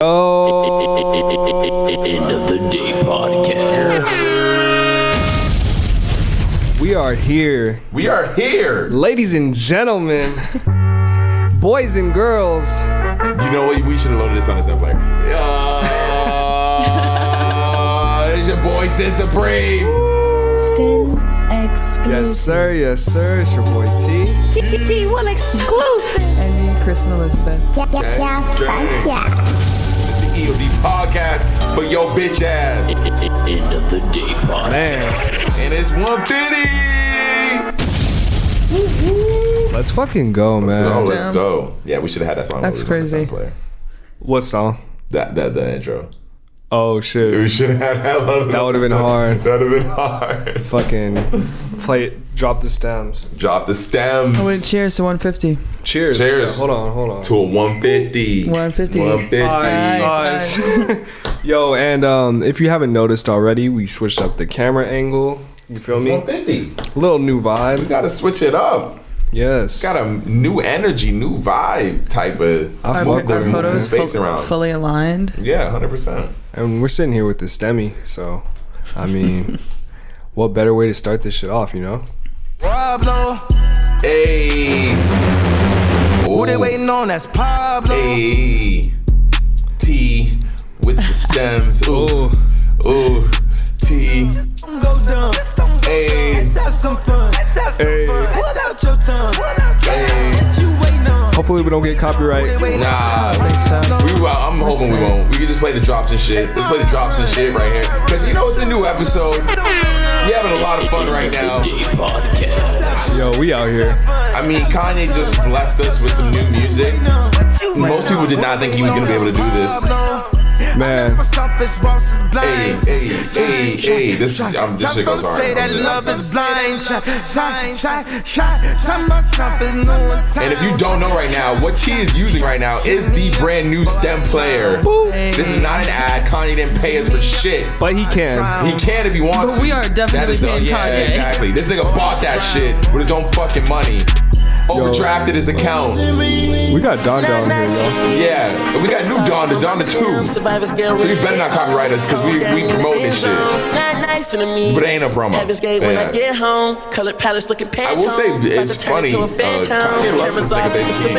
Oh, End of the Day podcast. We are here. We are here. Ladies and gentlemen, boys and girls. You know what? We should have loaded this on the snap player. It's your boy, Sin Supreme. Sin exclusive. Yes, sir. Yes, sir. It's your boy, T. T will exclusive. And me, Kristen Elizabeth. Yeah. It's the EOD podcast for your bitch ass. End of the Day podcast. Man. And it's 150. Let's fucking go, man. Let's go. Yeah, we should have had that song. That's crazy. What song? The intro. Oh, shit. We should have had that. That would have been hard. That would have been hard. Fucking play it. Drop the stems. Drop the stems. Oh, wait, cheers to 150. Cheers. Cheers. Yeah, hold on. To a 150. 150. 150. Nice. Yo, and if you haven't noticed already, we switched up the camera angle. You feel me? 150. Little new vibe. We gotta switch it up. Yes. Got a new energy, new vibe type of. I Our fuck with it. photos Face around. fully aligned. Yeah, 100%. And we're sitting here with the STEMI, so I mean, what better way to start this shit off, you know? Pablo, Hey. who they waiting on? That's Pablo. Hey. T with the stems. Ooh. Ooh. T. Go dumb. Hey. Let's have some fun. Hey. Pull out your tongue. Hey. What you waiting on? Hopefully we don't get copyright. Nah. So, I'm hoping we won't. We can just play the drops and shit. Let's play the drops and shit right here. Because you know it's a new episode. We having a lot of fun right now. Yo, we out here. I mean, Kanye just blessed us with some new music. Most people did not think he was going to be able to do this. Man. Hey. This shit goes hard. Say that love is blind. And if you don't know right now, what T is using right now is the brand new stem player. This is not an ad. Kanye didn't pay us for shit. But he can. He can if he wants But we are definitely paying yeah, Kanye. exactly. This nigga bought that shit with his own fucking money. Overdrafted his account. We got Don down here, yo. Yeah, and we got new Don, the 2. So you better not copyright us because we promote this shit. But it ain't a promo. When I get home, colored palace looking I will say it's funny. Kanye loves this nigga Baby King.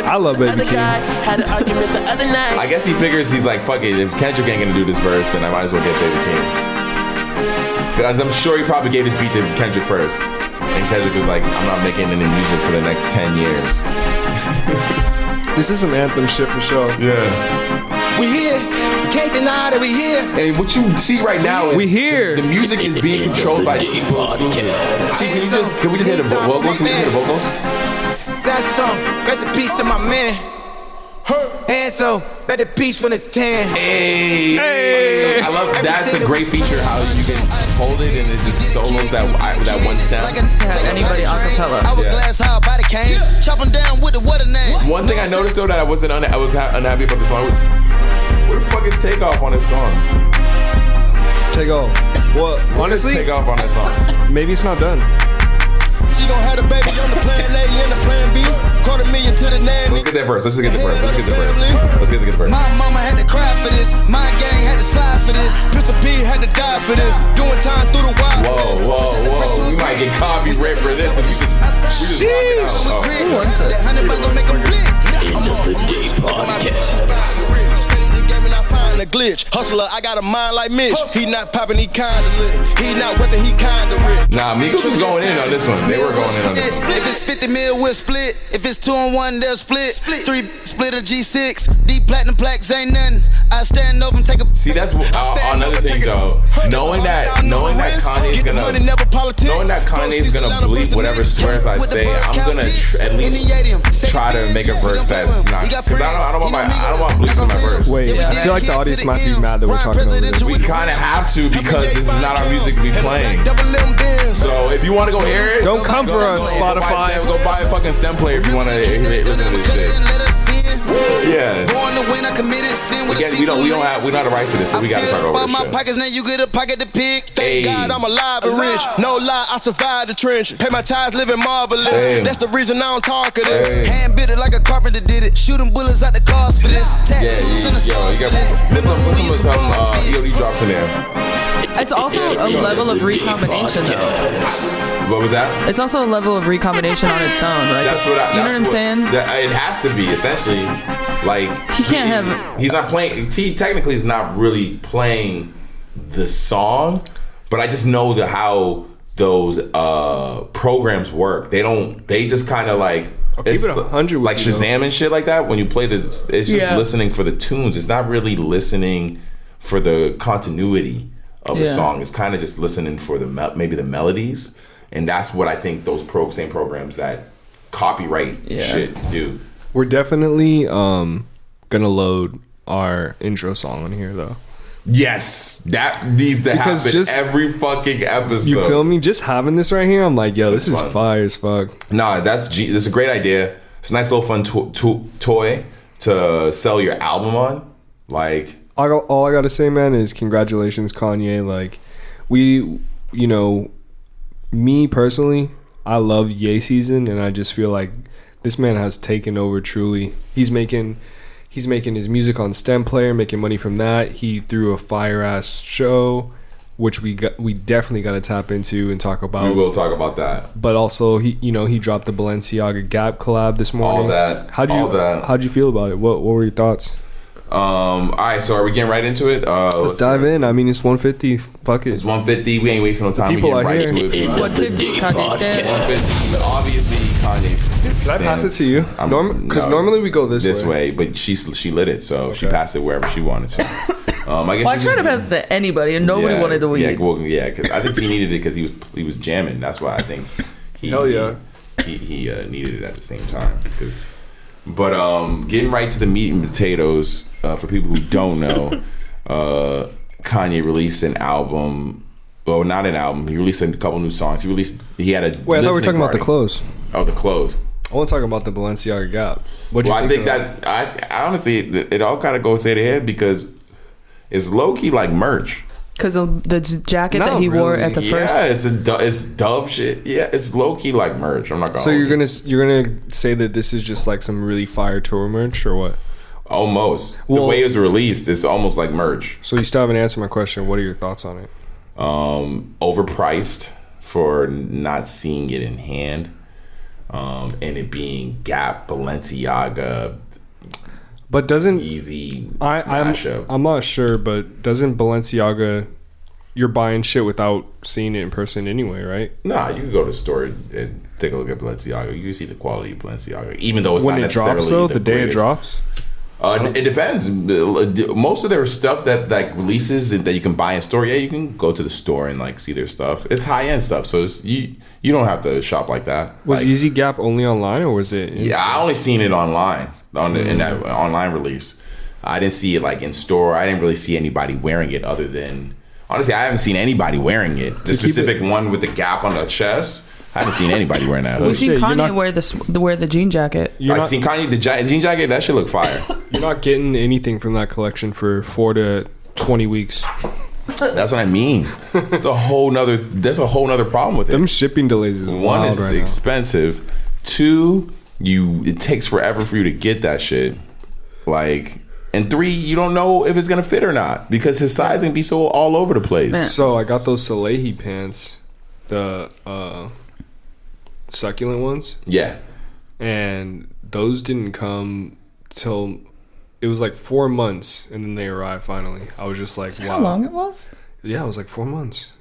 I love Baby King. I guess he figures he's like, fuck it, if Kendrick ain't gonna do this verse, then I might as well get Baby King. Because I'm sure he probably gave his beat to Kendrick first. And Kendrick was like, I'm not making any music for the next 10 years. This is some anthem shit for sure. Yeah. We here. We can't deny that we here. And what you see right now is We here. the music is being controlled by T. Will exclusively. T, can we just hear the vocals? Can we just hear the vocals? That song. Rest in peace to my man. And so, better peace when it's 10. Hey. I love that's a great feature how you can hold it and it just solos that one stem. Yeah, anybody acapella. One thing I noticed though that I was unhappy about the song. Where the fuck is Takeoff on this song? Take off. Well, honestly, Takeoff on that song. maybe it's not done. She gon' have the baby on the plan A and the plan B. $250,000 to the nanny. Let's get that verse. Let's get the verse. Let's get the verse. My mama had to cry for this. My gang had to slide for this. Pistol P had to die for this. Doing time through the wild. Whoa. We might get copyright for this. We just rock it out. That $100 gon' make 'em blitz. End of the Day podcast. A glitch. Hustler, I got a mind like Mitch. He not popping, he kinda lit. He not weather, he kinda rich. Nah, Migos was going in on this one. They were going in on this one. If it's 50 mil, we'll split. If it's 2 on 1, they'll split. 3 split a G6. Deep platinum plaques ain't nothing. I stand over and take a. See, that's another thing though. Knowing that Kanye's gonna bleep whatever swears I say, I'm gonna at least try to make a verse that's not. Cause I don't want bleeps in my verse. Wait, I feel like the audience might be mad that we're talking over this. We kind of have to because this is not our music to be playing. So if you want to go hear it, Don't come for us, Spotify. Go buy a fucking stem player if you want to listen to this shit. Yeah. Born to win, I committed sin with Again, a we don't have the rights to this, so we gotta talk over about this my shit. pockets, now you get a pocket to pick. Hey. Thank God I'm alive and rich. No lie, I survived the trench. Pay my tithes, living marvelous. Hey. That's the reason I don't talk of this. Hey. Hand bit it like a carpenter did it. Shooting bullets out the cars for this. Tattoos and the scars for this. Put some EOD drops in there. It's also a level of recombination, though. What was that? It's also a level of recombination on its own. Like, That's what you know what I'm saying? It has to be, essentially. Like, He can't have. He's not playing. T technically is not really playing the song, but I just know how those programs work. They just kind of like. I'll keep it 100 with like you, Shazam and shit like that. When you play this, it's just listening for the tunes. It's not really listening for the continuity of the song. It's kind of just listening for maybe the melodies, and that's what I think those same programs that copyright shit do. We're definitely gonna load our intro song on here though. Yes, that needs to Because happen just- every fucking episode. You feel me? Just having this right here, I'm like, yo, this is fun. fire as fuck. Nah, this is a great idea. It's a nice little fun toy to sell your album on. Like, All I gotta say, man, is congratulations, Kanye. Like, me personally, I love Ye season, and I just feel like this man has taken over truly. He's making his music on STEM Player, making money from that. He threw a fire ass show, which we definitely got to tap into and talk about. we will talk about that. But also, he dropped the Balenciaga Gap collab this morning. All that. How'd you feel about it? What were your thoughts? All right, so are we getting right into it? Let's dive in. I mean, it's 150. Fuck it. It's 150. We ain't wasting no time. People We are getting right here. to it. 150 Kanye stands. 150. Obviously, Kanye. Can I pass it to you? Because normally we go this way, but she lit it, so she passed it wherever she wanted to. I guess Well, I tried to pass it to anybody, and nobody wanted the weed. Yeah, because I think he needed it because he was jamming. That's why I think he needed it at the same time. But getting right to the meat and potatoes, for people who don't know, Kanye released an album. Well, not an album. He released a couple new songs. He had a. Wait, I thought we were talking about the clothes. Oh, the clothes. I want to talk about the Balenciaga Gap. I think that I honestly it all kind of goes head to head because it's low key like merch. Because of the jacket Not that he wore really. at the first. Yeah, it's Dove shit. Yeah, it's low key like merch. I'm not gonna. So you're gonna say that this is just like some really fire tour merch or what? Almost. Well, the way it was released, it's almost like merch. So you still haven't answered my question. What are your thoughts on it? Overpriced for not seeing it in hand, and it being Gap, Balenciaga. But doesn't Easy mashup. I'm not sure, but doesn't Balenciaga, you're buying shit without seeing it in person anyway, right? Nah, you can go to the store and take a look at Balenciaga. You can see the quality of Balenciaga, even though it's When not it necessarily drops, though, the the day it greatest. drops. It depends. Most of their stuff that like releases and that you can buy in store, you can go to the store and like see their stuff. It's high end stuff, so you don't have to shop like that. Was like, Yeezy Gap only online or was it? Yeah, I only seen it online in that online release. I didn't see it like in store. I didn't really see anybody wearing it other than honestly, I haven't seen anybody wearing it. The specific one with the Gap on the chest. I haven't seen anybody wearing that. We've seen shit, you're Kanye not- wear the jean jacket. I seen Kanye the jean jacket. That shit look fire. You're not getting anything from that collection for 4 to 20 weeks. That's what I mean. There's a whole nother problem with it. Them shipping delays is One wild is right expensive. Two, it takes forever for you to get that shit. Like, and three, you don't know if it's gonna fit or not because his sizing be so all over the place. now. So I got those Salehi pants, the succulent ones, Yeah. and those didn't come till it was like 4 months, and then they arrived finally. I was just like, wow. How long it was? Yeah, it was like 4 months.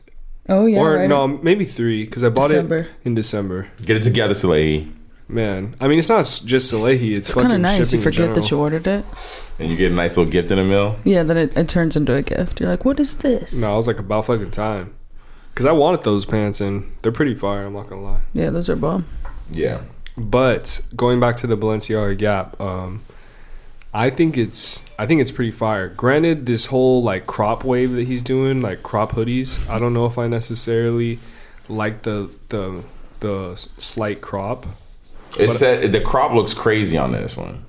Oh yeah, Or right. no, maybe 3 because I bought December. it in December. Get it together, Salehi. Man, I mean, it's not just Salehi. It's It's kind fucking of nice. You shipping in forget that you general. ordered it. And you get a nice little gift in the mail. Yeah, then it turns into a gift. You're like, what is this? No, I was like about fucking time. Because I wanted those pants, and they're pretty fire, I'm not going to lie. Yeah, those are bomb. Yeah. But going back to the Balenciaga Gap, I think it's pretty fire. Granted, this whole like crop wave that he's doing, like crop hoodies, I don't know if I necessarily like the slight crop. It said the crop looks crazy on this one.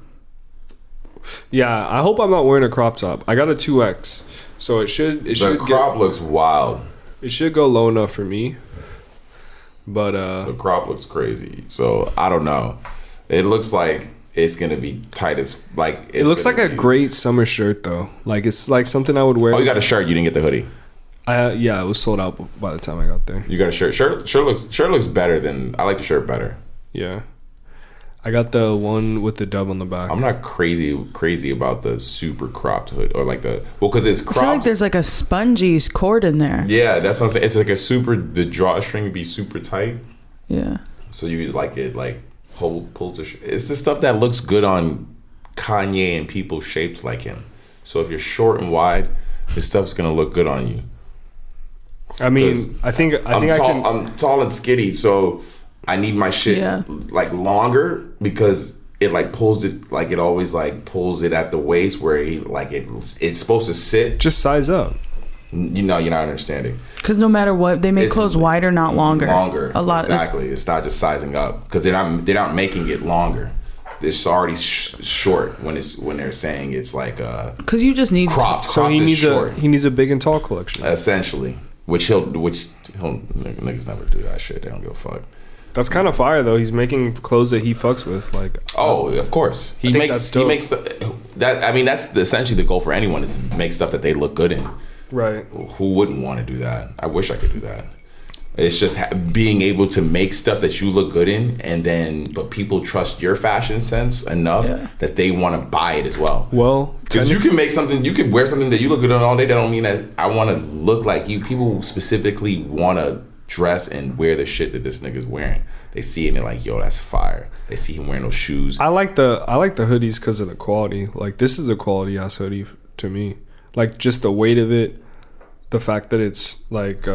Yeah, I hope I'm not wearing a crop top. I got a 2X, so it should. The crop looks wild. It should go low enough for me. But the crop looks crazy. So I don't know. It looks like it's gonna be tight as like. It looks like a great summer shirt though. Like it's like something I would wear. Oh, you got a shirt. You didn't get the hoodie. Yeah, it was sold out by the time I got there. You got a shirt. Shirt looks better than I like the shirt better. Yeah, I got the one with the dub on the back. I'm not crazy about the super cropped hood or like because it's cropped. I feel like there's like a spongy cord in there. Yeah, that's what I'm saying. It's like the drawstring would be super tight. Yeah. So you like it like pulls the. It's the stuff that looks good on Kanye and people shaped like him. So if you're short and wide, this stuff's gonna look good on you. I mean, I'm tall and skinny, so I need my shit like longer because it like pulls it like it always like pulls it at the waist where it's supposed to sit. Just size up. You know, you're not understanding. Because no matter what, they make clothes wider, not longer. Longer, a lot. Exactly. It's not just sizing up because they're not making it longer. It's already short when they're saying it's like because you just need cropped. So he needs a big and tall collection essentially, which he'll niggas never do that shit. They don't give a fuck. That's kind of fire though. He's making clothes that he fucks with. Like of course he makes that. I mean that's essentially the goal for anyone is to make stuff that they look good in. Right. Who wouldn't want to do that? I wish I could do that. It's just being able to make stuff that you look good in, but people trust your fashion sense enough that they want to buy it as well. Well, because you can make something, you can wear something that you look good on all day. That don't mean that I want to look like you. People specifically want to dress and wear the shit that this nigga's wearing. They see it and they're like, yo, that's fire. They see him wearing those shoes. I like the hoodies because of the quality. Like this is a quality ass hoodie to me. Like just the weight of it, the fact that it's like.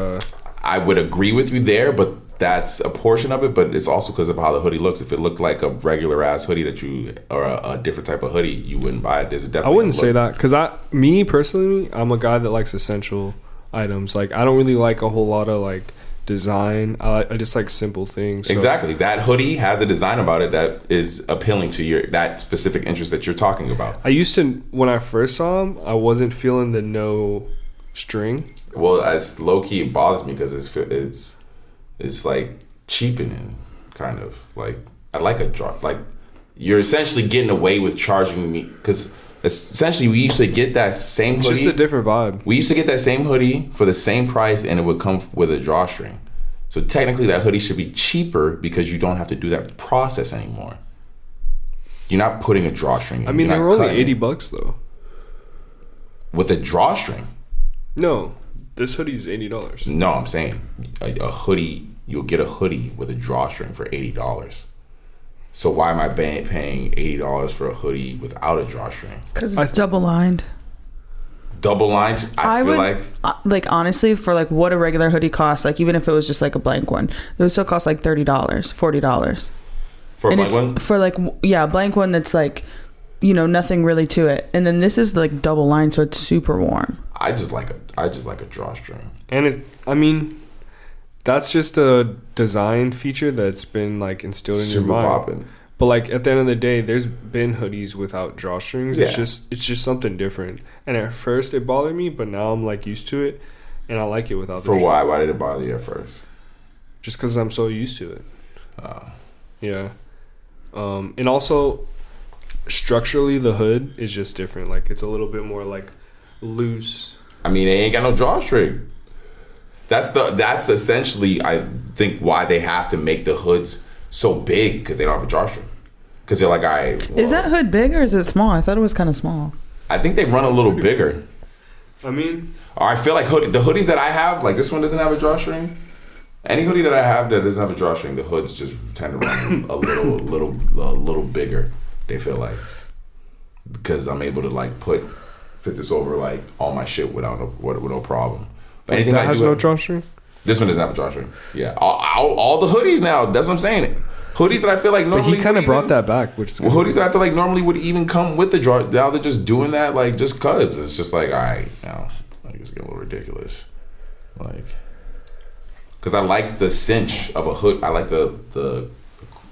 I would agree with you there, but that's a portion of it. But it's also because of how the hoodie looks. If it looked like a regular ass hoodie or a different type of hoodie, you wouldn't buy it. There's definitely. I wouldn't say that because me personally, I'm a guy that likes essential items. Like I don't really like a whole lot of like design. I just like simple things. So. Exactly. That hoodie has a design about it that is appealing to that specific interest that you're talking about. I used to, when I first saw him, I wasn't feeling the no string. Well, as low key, it bothers me because it's like cheapening, kind of like I like a drop. Like you're essentially getting away with charging me because essentially we used to get that same hoodie. It's just a different vibe. We used to get that same hoodie for the same price, and it would come with a drawstring. So technically, that hoodie should be cheaper because you don't have to do that process anymore. You're not putting a drawstring in. I mean, they were only $80 though. With a drawstring? No. This hoodie is $80. No, I'm saying a hoodie. You'll get a hoodie with a drawstring for $80. So why am I paying $80 for a hoodie without a drawstring? Because it's double lined. Double lined. I feel like honestly, for like what a regular hoodie costs, like even if it was just like a blank one, it would still cost like $30, $40 for a blank one. For like a blank one that's like, nothing really to it, and then this is like double lined, so it's super warm. I just like a drawstring. And that's just a design feature that's been like instilled in your mind. Poppin'. But like at the end of the day, there's been hoodies without drawstrings. Yeah. It's just something different. And at first it bothered me, but now I'm like used to it, and I like it without. For why? Why did it bother you at first? Just because I'm so used to it. Yeah. And also structurally, the hood is just different. Like it's a little bit more like loose. I mean, they ain't got no drawstring. That's essentially, I think, why they have to make the hoods so big, because they don't have a drawstring. Because they're like, all right. Well, is that hood big or is it small? I thought it was kind of small. I think they run a little bigger. I mean, I feel like the hoodies that I have, like this one doesn't have a drawstring. Any hoodie that I have that doesn't have a drawstring, the hoods just tend to run a little bigger. They feel like, because I'm able to like fit this over like all my shit with no problem. But anything that has no drawstring? This one doesn't have a drawstring. Yeah, all the hoodies now. That's what I'm saying. Hoodies that I feel like normally. But he kind of brought that back, which is hoodies that I feel like normally would even come with the draw. Now they're just doing that like just cause it's just like, all right, now I think it's getting a little ridiculous. Like, because I like the cinch of a hood. I like the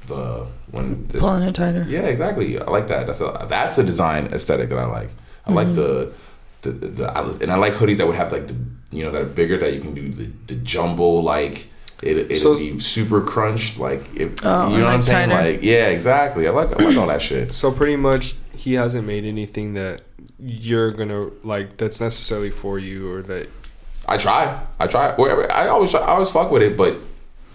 when pulling it tighter. Yeah, exactly. I like that. That's a design aesthetic that I like. I like and I like hoodies that would have like that are bigger, that you can do the jumbo, like it'll be super crunched, like you know what I'm saying? Tighter. Like, yeah, exactly. I like all that shit. So pretty much he hasn't made anything that you're gonna like that's necessarily for you, or that I try wherever. I always fuck with it, but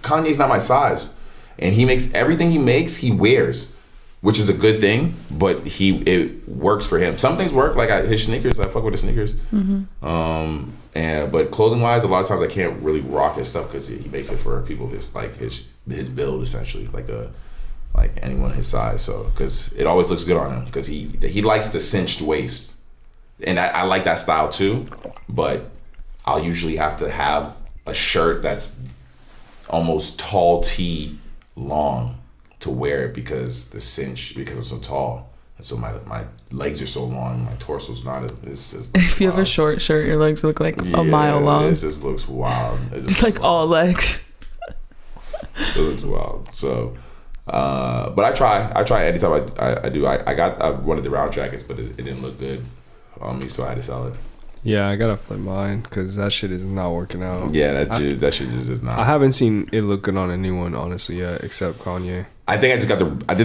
Kanye's not my size, and he makes everything he wears, which is a good thing, but it works for him. Some things work, like his sneakers. I fuck with the sneakers. But clothing wise, a lot of times I can't really rock his stuff because he makes it for people his build, essentially, like anyone his size. So because it always looks good on him, because he likes the cinched waist, and I like that style too. But I'll usually have to have a shirt that's almost tall tee long to wear it because I'm so tall, and so my legs are so long, my torso's not. It's just if you have a short shirt, your legs look like a mile long. It just looks wild. Just like wild. All legs. It looks wild. So, but I try anytime I do. I got one of the round jackets, but it didn't look good on me, so I had to sell it. Yeah, I gotta flip mine because that shit is not working out. Yeah, that shit just is not. I haven't seen it look good on anyone, honestly, yet, except Kanye. I think I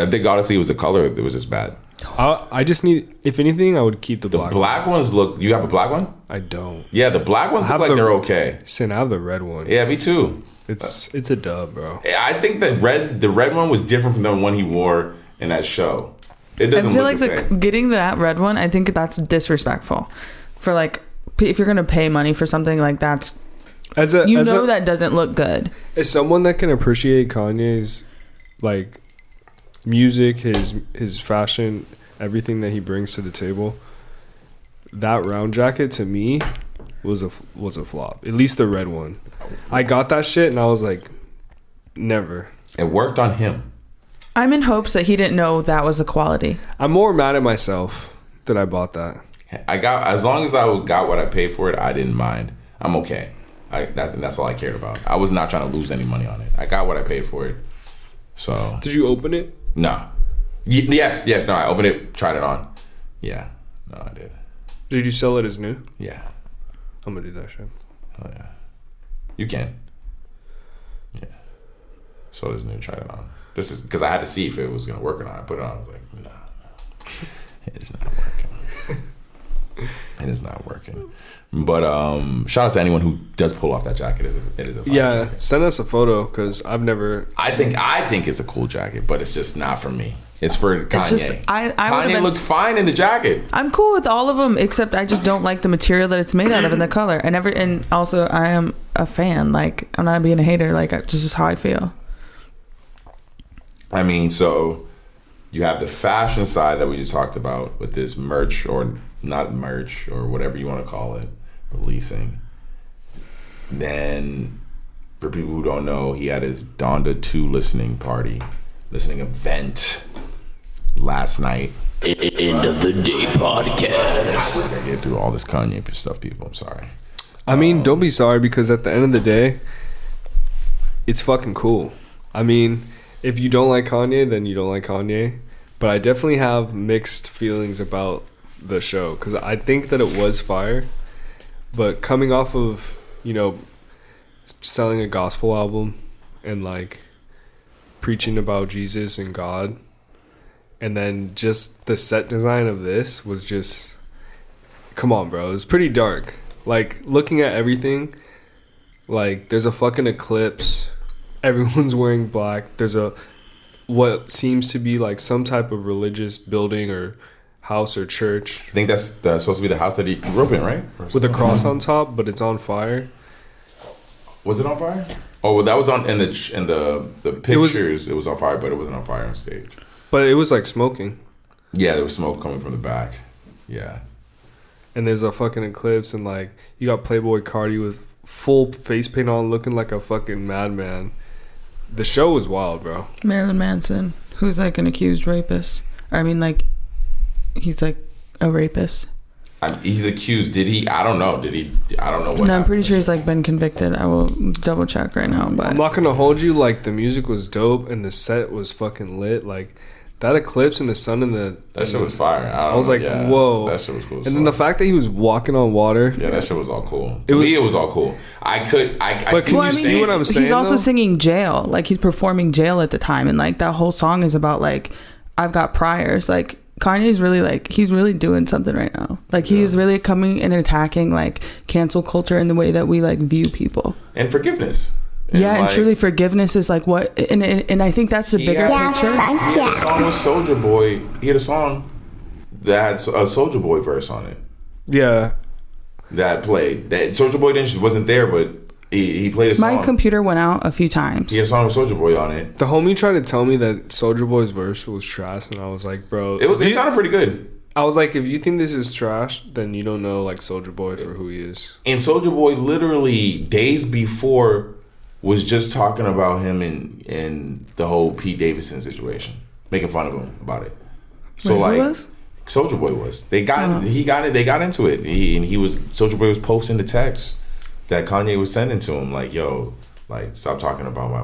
think honestly it was the color. It was just bad. I just need, if anything, I would keep the black. The black ones look. You have a black one? I don't. Yeah, the black ones look like they're okay. Sin, I have the red one. Yeah, me too. It's a dub, bro. I think the red one was different from the one he wore in that show. It doesn't. I feel look like getting that red one. I think that's disrespectful. For like, if you're gonna pay money for something like that, that doesn't look good. As someone that can appreciate Kanye's like music, his fashion, everything that he brings to the table, that round jacket to me was a flop. At least the red one. I got that shit and I was like, never. It worked on him. I'm in hopes that he didn't know that was the quality. I'm more mad at myself that I bought that. As long as I got what I paid for it, I didn't mind. I'm okay. That's all I cared about. I was not trying to lose any money on it. I got what I paid for it. So. Did you open it? No. Yes. No, I opened it, tried it on. Yeah. No, I did. Did you sell it as new? Yeah. I'm gonna do that shit. Oh yeah. You can. Yeah. Sold it as new, tried it on. This is because I had to see if it was gonna work or not. I put it on. I was like, no. It's not working. It is not working. But shout out to anyone who does pull off that jacket. It is a fire jacket. Send us a photo because I've never. I think it's a cool jacket, but it's just not for me. It's for Kanye. Kanye looked fine in the jacket. I'm cool with all of them, except I just don't like the material that it's made out of and the color. And also I am a fan. Like, I'm not being a hater. Like, this is how I feel. I mean, so you have the fashion side that we just talked about with this merch, or not merch, or whatever you want to call it, releasing. Then, for people who don't know, he had his Donda 2 listening event last night. End of the day podcast. We're gonna get through all this Kanye stuff, people. I'm sorry. I mean, don't be sorry, because at the end of the day, it's fucking cool. I mean, if you don't like Kanye, then you don't like Kanye. But I definitely have mixed feelings about the show, because I think that it was fire. But coming off of, selling a gospel album and like preaching about Jesus and God, and then just the set design of this was just, come on, bro. It's pretty dark. Like, looking at everything, like, there's a fucking eclipse. Everyone's wearing black. There's what seems to be like some type of religious building or house or church. I think that's supposed to be the house that he grew up in, right? With a cross on top, but it's on fire. Was it on fire? Oh, well, that was on in the pictures. It was on fire, but it wasn't on fire on stage. But it was like smoking. Yeah, there was smoke coming from the back. Yeah. And there's a fucking eclipse, and like you got Playboy Cardi with full face paint on, looking like a fucking madman. The show was wild, bro. Marilyn Manson, who's like an accused rapist. I mean, like, he's like a rapist. He's accused. Did he? I don't know. Did he? I don't know what. No, I'm pretty sure he's like been convicted. I will double check right now. But I'm not gonna hold you. Like the music was dope and the set was fucking lit. Like that eclipse and the sun and that shit was fire. I was like, whoa. That shit was cool. And then the fact that he was walking on water. Yeah, that shit was all cool. To me, it was all cool. But can you see what I'm saying? He's also singing Jail. Like he's performing Jail at the time, and like that whole song is about like I've got priors. Like Kanye's really like he's really doing something right now. Like he's really coming and attacking like cancel culture in the way that we like view people and forgiveness. And truly forgiveness is like what and I think that's the bigger picture. He had a song with Soulja Boy. He had a song that had a Soulja Boy verse on it. Yeah, that played. That Soulja Boy wasn't there, but he played a song. My computer went out a few times. He had a song with Soulja Boy on it. The homie tried to tell me that Soulja Boy's verse was trash, and I was like, bro, it sounded pretty good. I was like, if you think this is trash, then you don't know like Soulja Boy for who he is. And Soulja Boy literally days before was just talking about him in the whole Pete Davidson situation, making fun of him about it. So wait, like, who was? Soulja Boy was. They got They got into it. Soulja Boy was posting the texts that Kanye was sending to him, like, yo, like stop talking about my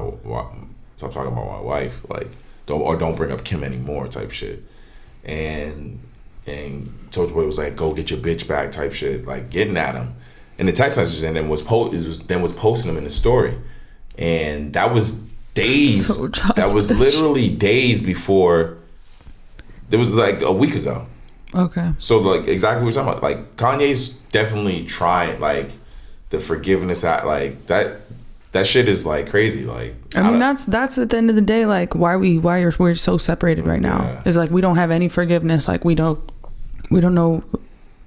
wife, like don't bring up Kim anymore, type shit. And Soulja Boy was like, go get your bitch back, type shit, like getting at him. And the text messages, and then was posting them in the story. And that was days. That was literally days before. It was like a week ago. Okay. So like exactly what we're talking about. Like Kanye's definitely trying like the forgiveness act, like that shit is like crazy. Like I mean that's at the end of the day like we're so separated right now. Yeah. It's like we don't have any forgiveness. Like we don't know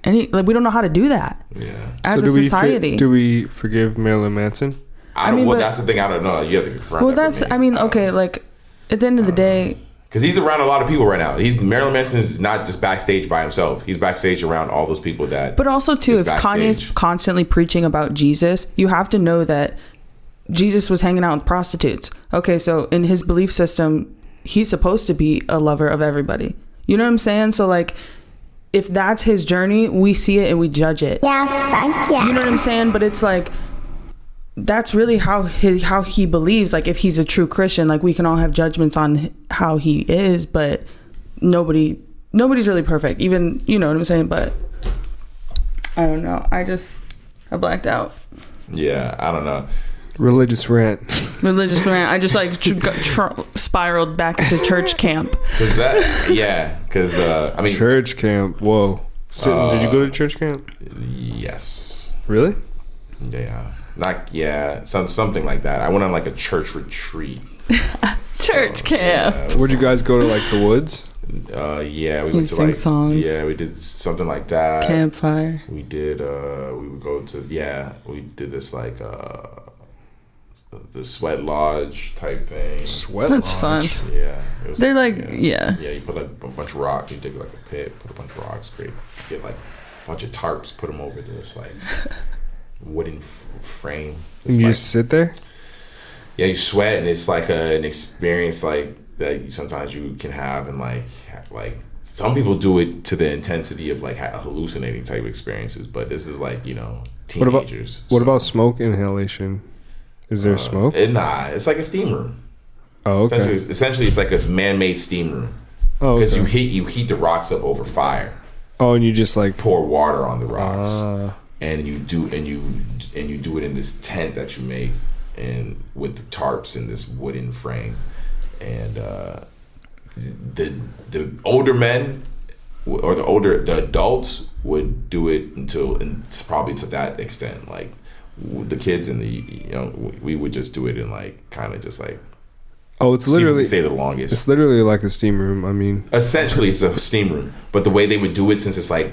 any, like we don't know how to do that. Yeah. As a society. Do we forgive Marilyn Manson? That's the thing. I don't know. You have to confirm. Well, that's. I mean, okay. Like at the end of the day, because he's around a lot of people right now. Marilyn Manson is not just backstage by himself. He's backstage around all those people that. But also too, if Kanye's constantly preaching about Jesus, you have to know that Jesus was hanging out with prostitutes. Okay, so in his belief system, he's supposed to be a lover of everybody. You know what I'm saying? So like, if that's his journey, we see it and we judge it. Yeah, thank you. You know what I'm saying? But it's like, that's really how he believes. Like if he's a true Christian, like we can all have judgments on how he is, but nobody's really perfect. Even, you know what I'm saying? But I don't know. I blacked out. Yeah, I don't know. Religious rant. I just like spiraled back into church camp. Because I mean, church camp. Whoa. Did you go to church camp? Yes. Really? Yeah. Something like that. I went on like a church retreat. Church camp. Yeah, where'd you guys go to, like the woods? Yeah, we went to like songs. Yeah, we did something like that. Campfire. We did. We would go to. We did this like the sweat lodge type thing. That's fun. Yeah, they're like Yeah, you put like a bunch of rocks. You dig like a pit, put a bunch of rocks. Get like a bunch of tarps, put them over this like wooden frame. And you just sit there. Yeah, you sweat, and it's like an experience like that sometimes you can have, and like some people do it to the intensity of like hallucinating type experiences, but this is like, you know, teenagers. What about smoke inhalation? Is there smoke? It's like a steam room. Oh, okay. Essentially, it's like a man-made steam room. Oh, because you heat the rocks up over fire. Oh, and you just like pour water on the rocks, and you do it in this tent that you make, and with the tarps in this wooden frame, and the older men or the adults would do it and it's probably to that extent. Like the kids and we would just do it in like kind of just like. Oh, it's literally stay the longest. It's literally like a steam room. I mean, essentially, it's a steam room. But the way they would do it, since it's like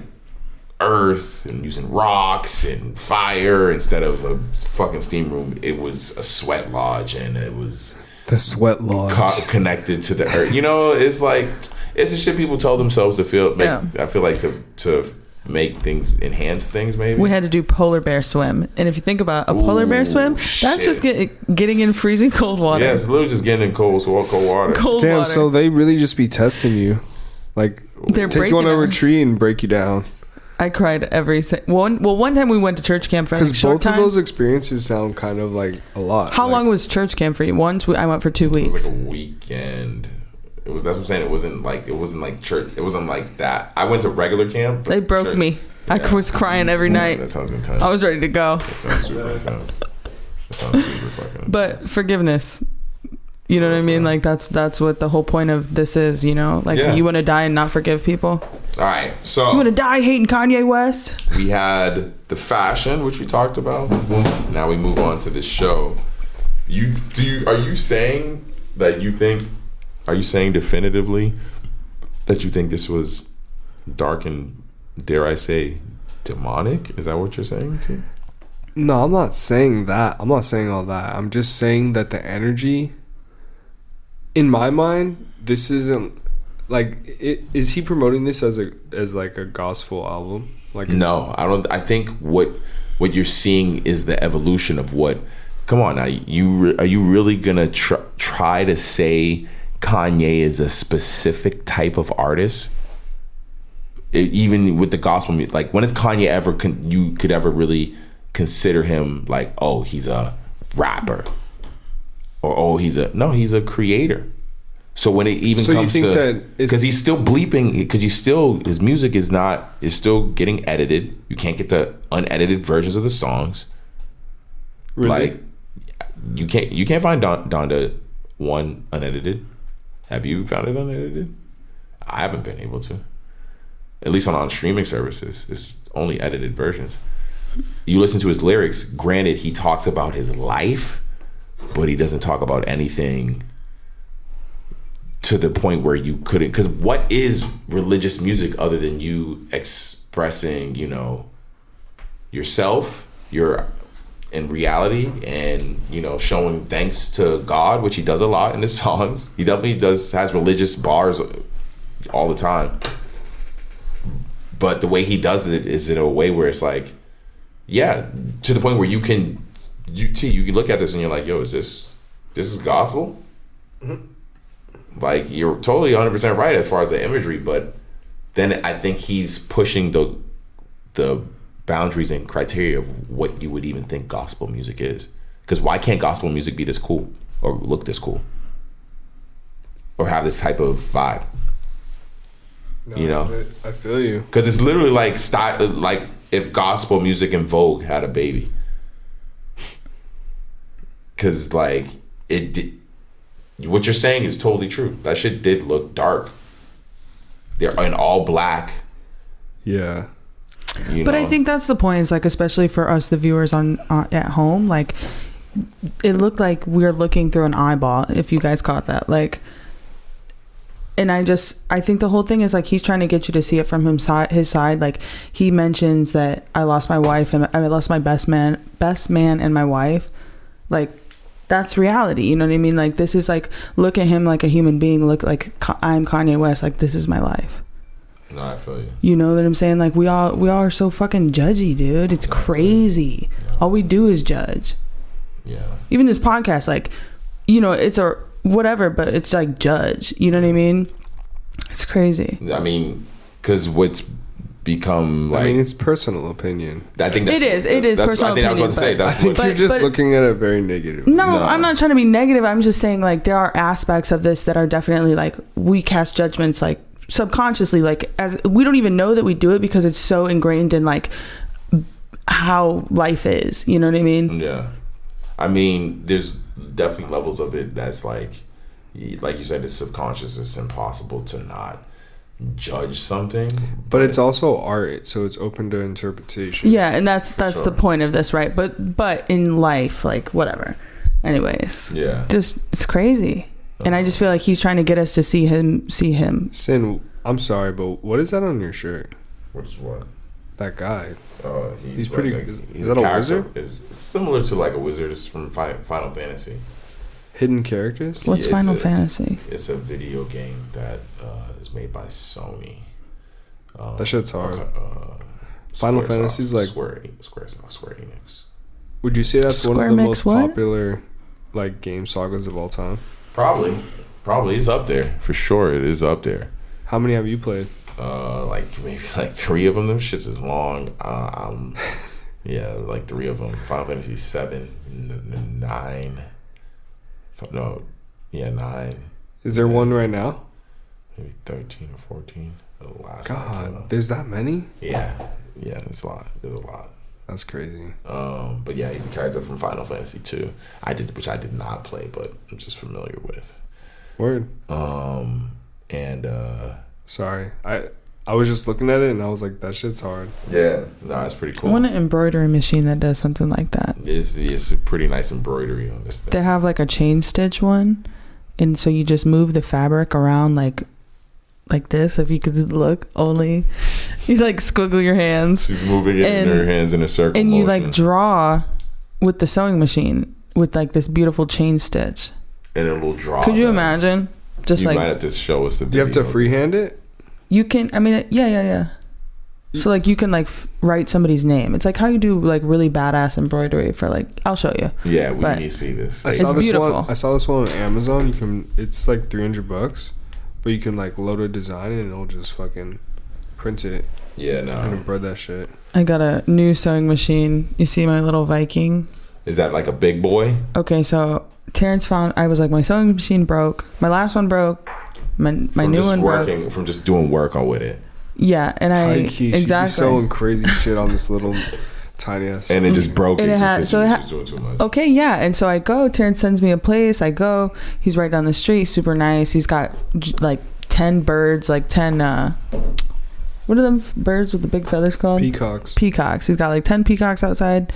earth and using rocks and fire instead of a fucking steam room, it was a sweat lodge, and it was the sweat lodge connected to the earth. You know, it's like it's the shit people tell themselves to feel. I feel like to make things, enhance things. Maybe we had to do polar bear swim, and if you think about a polar bear swim, that's just getting in freezing cold water. Yeah, it's literally just getting in cold water. Damn, so they really just be testing you, like they're take you on a retreat and break you down. I cried every one. Well, one time we went to church camp for a Because short both time. of those experiences sound kind of like a lot. How long was church camp for you? I went for 2 It weeks. was like a weekend. That's what I'm saying. It wasn't like church. It wasn't like that. I went to regular camp. They broke church, me. Yeah. I was crying every night. That sounds intense. I was ready to go. That sounds super intense. That sounds super fucking intense. But forgiveness. You know what I mean? Like that's what the whole point of this is, you know? Like you want to die and not forgive people? All right. So you want to die hating Kanye West? We had the fashion, which we talked about. Now we move on to the show. Are you saying definitively that you think this was dark and, dare I say, demonic? Is that what you're saying, T? No, I'm not saying that. I'm not saying all that. I'm just saying that the energy, in my mind, this isn't like is he promoting this as like a gospel album? Like no, I don't. I think what you're seeing is the evolution of what. Come on now, are you really gonna try to say Kanye is a specific type of artist? Even with the gospel music, like when is Kanye ever you could ever really consider him like, oh, he's a rapper, or oh, he's a creator. So when it even comes to, because he's still bleeping, because his music is still getting edited. You can't get the unedited versions of the songs. Really? Like you can't find Donda 1 unedited. Have you found it unedited? I haven't been able to. At least on streaming services, it's only edited versions. You listen to his lyrics. Granted, he talks about his life, but he doesn't talk about anything to the point where you couldn't. Because what is religious music other than you expressing, yourself, in reality, and showing thanks to God, which he does a lot in his songs. He definitely has religious bars all the time. But the way he does it is in a way where it's like, yeah, to the point where you can look at this and you're like, yo, this is gospel? Mm-hmm. Like, you're totally 100% right as far as the imagery, but then I think he's pushing the boundaries and criteria of what you would even think gospel music is. Because why can't gospel music be this cool or look this cool or have this type of vibe? No, I feel you. Because it's literally like if gospel music in Vogue had a baby. Because like what you're saying is totally true. That shit did look dark. They're in all black. Yeah. But I think that's the point, is like, especially for us, the viewers on at home, like it looked like we're looking through an eyeball, if you guys caught that. Like, and I think the whole thing is like he's trying to get you to see it from his side. Like, he mentions that I lost my wife and I lost my best man and my wife. Like, that's reality. You know what I mean? Like, this is like, look at him like a human being. Look, like I'm Kanye West. Like, this is my life. No, I feel you. You know what I'm saying? Like, we all are so fucking judgy, dude. It's crazy. Yeah. All we do is judge. Yeah. Even this podcast, like, it's a whatever, but it's like judge. You know what I mean? It's crazy. I mean, because what's become like, it's personal opinion. I think it is personal opinion. I think I was about to say. I think you're just looking at it very negative. No, I'm not trying to be negative. I'm just saying, like, there are aspects of this that are definitely like, we cast judgments like subconsciously, like, as we don't even know that we do it because it's so ingrained in like how life is. You know what I mean? Yeah. I mean, there's definitely levels of it that's like you said, it's subconscious. It's impossible to not judge something. But it's also art, so it's open to interpretation. Yeah, and that's sure. The point of this, right? But in life, like, whatever. Anyways. Yeah. Just, it's crazy. And I just feel like he's trying to get us to see him. Sin, I'm sorry, but what is that on your shirt? What's what? That guy. He's like pretty. Is that a wizard? It's similar to like a wizard. It's from Final Fantasy. Hidden characters? What's Final Fantasy? It's a video game that is made by Sony. That shit's hard. Final Fantasy's like Square Enix. Would you say that's Square one of the Mix most popular like game sagas of all time? Probably it's up there for sure. It is up there. How many have you played? Like maybe like 3 of them. Them shits is long. Yeah, like 3 of them. Final Fantasy 7, 9. No, yeah, 9. Is there one right now? Maybe 13 or 14. The last God, there's that many? Yeah, there's a lot. That's crazy. But yeah, he's a character from Final Fantasy 2. Which I did not play, but I'm just familiar with. Word. Sorry, I was just looking at it and I was like, that shit's hard. Yeah, no, it's pretty cool. I want an embroidery machine that does something like that. It's a pretty nice embroidery on this thing. They have like a chain stitch one, and so you just move the fabric around like this. If you could look, only you like squiggle your hands. She's moving it in her hands in a circle and motion. you like draw with the sewing machine with like this beautiful chain stitch. And it will draw. Could you imagine? Just you like might have to show us the video. You have to freehand it? You can, I mean, yeah. So like you can like write somebody's name. It's like how you do like really badass embroidery for like, I'll show you. Yeah, we need to see this. I saw this one on Amazon. It's like $300, but you can like load a design and it'll just fucking print it. Yeah, no. And embroider that shit. I got a new sewing machine. You see my little Viking? Is that like a big boy? Okay, so Terrence found, I was like, my sewing machine broke. My last one broke. My new one broke. From just doing work on with it. Yeah, and exactly. She's sewing crazy shit on this little tiny ass. And it just broke. And doing too much. Okay, yeah. And so I go. Terrence sends me a place. I go. He's right down the street. Super nice. He's got like 10 birds, like 10. What are them birds with the big feathers called? Peacocks. He's got like 10 peacocks outside.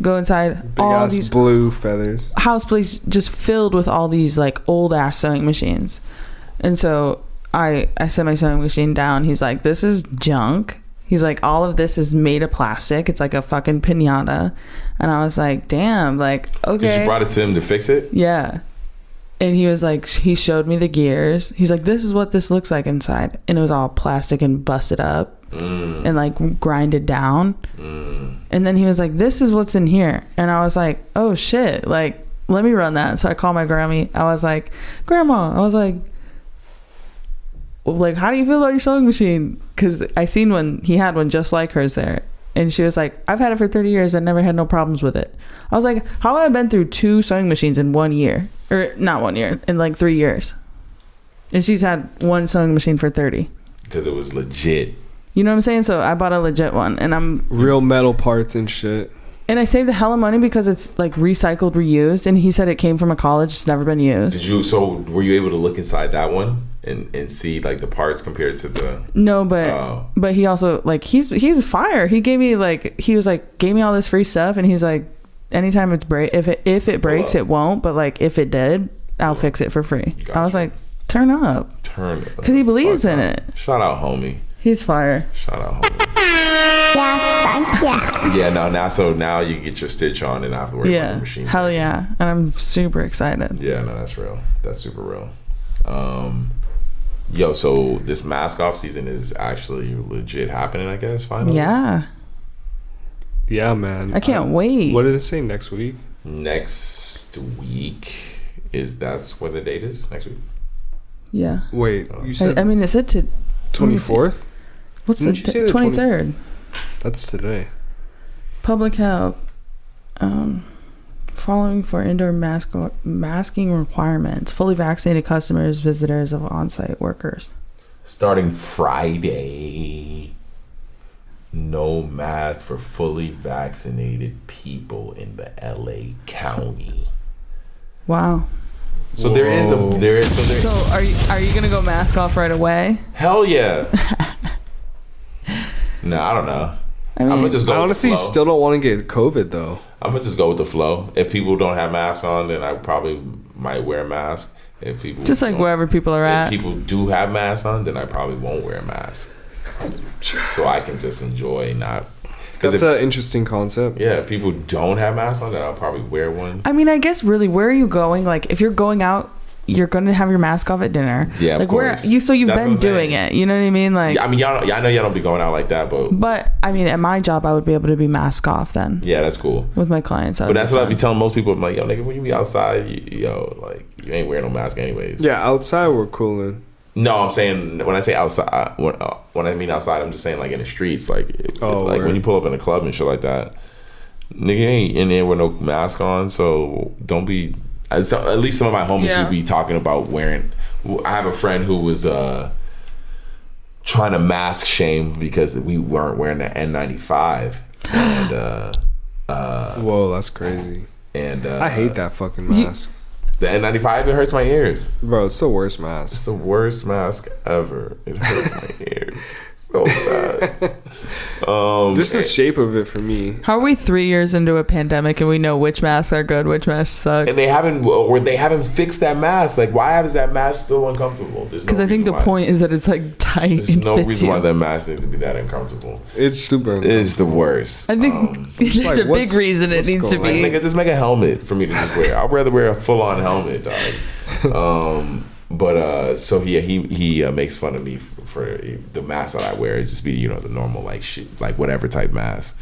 Go inside. Big ass these blue feathers. House place just filled with all these like old ass sewing machines. And so I set my sewing machine down. He's like, this is junk. He's like, all of this is made of plastic. It's like a fucking piñata. And I was like, damn, like, okay. Because you brought it to him to fix it? Yeah. And he was like, he showed me the gears. He's like, this is what this looks like inside. And it was all plastic and busted up and like grinded down. And then he was like, this is what's in here. And I was like, oh shit, like, let me run that. So I called my Grammy. I was like, Grandma, how do you feel about your sewing machine? Because I seen one, he had one just like hers there. And she was like, I've had it for 30 years. I never had no problems with it. I was like, how have I been through 2 sewing machines in 1 year? Or not 1 year, in like 3 years. And she's had 1 sewing machine for 30. Because it was legit. You know what I'm saying? So I bought a legit one, and I'm real metal parts and shit. And I saved a hell of money because it's like recycled, reused. And he said it came from a college. It's never been used. So were you able to look inside that one and see like the parts compared to the? No, but he also like he's fire. He gave me gave me all this free stuff, and he's like, anytime it's if it breaks, it won't. But like if it did, I'll fix it for free. Gotcha. I was like, turn up, because he believes in it. Shout out, homie. He's fire. Shout out, homie. Yeah, thank you. Yeah, no, now you get your stitch on and not have to worry about the machine. Hell yeah. And I'm super excited. Yeah, no, that's real. That's super real. Yo, so this mask off season is actually legit happening, I guess, finally? Yeah. Yeah, man. I can't wait. What did it say next week? Next week that's when the date is? Next week? Yeah. Wait, you said... I mean, it said to... 24th? What's the 23rd? That's today. Public health. Following for indoor masking requirements. Fully vaccinated customers, visitors of on-site workers. Starting Friday. No mask for fully vaccinated people in the LA County. Wow. So So are you gonna go mask off right away? Hell yeah. No, I don't know. I mean, I'm gonna just go. I honestly still don't want to get COVID though. I'm gonna just go with the flow. If people don't have masks on, then I probably might wear a mask. If people just like wherever people are at. If people do have masks on, then I probably won't wear a mask. So I can just enjoy not. That's an interesting concept. Yeah, if people don't have masks on, then I'll probably wear one. I mean, I guess really, where are you going? Like, if you're going out, you're going to have your mask off at dinner. Yeah, like, of course. You've been doing it. You know what I mean? Like, yeah, I mean, I know y'all don't be going out like that, but I mean, at my job, I would be able to be mask off then. Yeah, that's cool. With my clients. But that's what I be telling most people. I'm like, yo, nigga, when you be outside, like, you ain't wearing no mask anyways. Yeah, outside we're cooling. No, I'm saying when I say outside, when I mean outside, I'm just saying like in the streets, like when you pull up in a club and shit like that, nigga ain't in there with no mask on, so don't be. At least some of my homies would be talking about wearing. I have a friend who was trying to mask shame because we weren't wearing the N95, and whoa, that's crazy. And I hate that fucking mask. The N95, it hurts my ears. Bro, it's the worst mask. It's the worst mask ever. It hurts my ears so bad. Just the shape of it for me. How are we 3 years into a pandemic and we know which masks are good, which masks suck? And they haven't fixed that mask. Like, why is that mask still uncomfortable? Because I think the point is that it's like tight. There's no reason why that mask needs to be that uncomfortable. It's super uncomfortable. It's the worst. I think there's a big reation it needs to be. Like, nigga, just make a helmet for me to just wear. I'd rather wear a full-on helmet, dog. So he makes fun of me for the mask that I wear. It just be the normal like shit, like whatever type mask.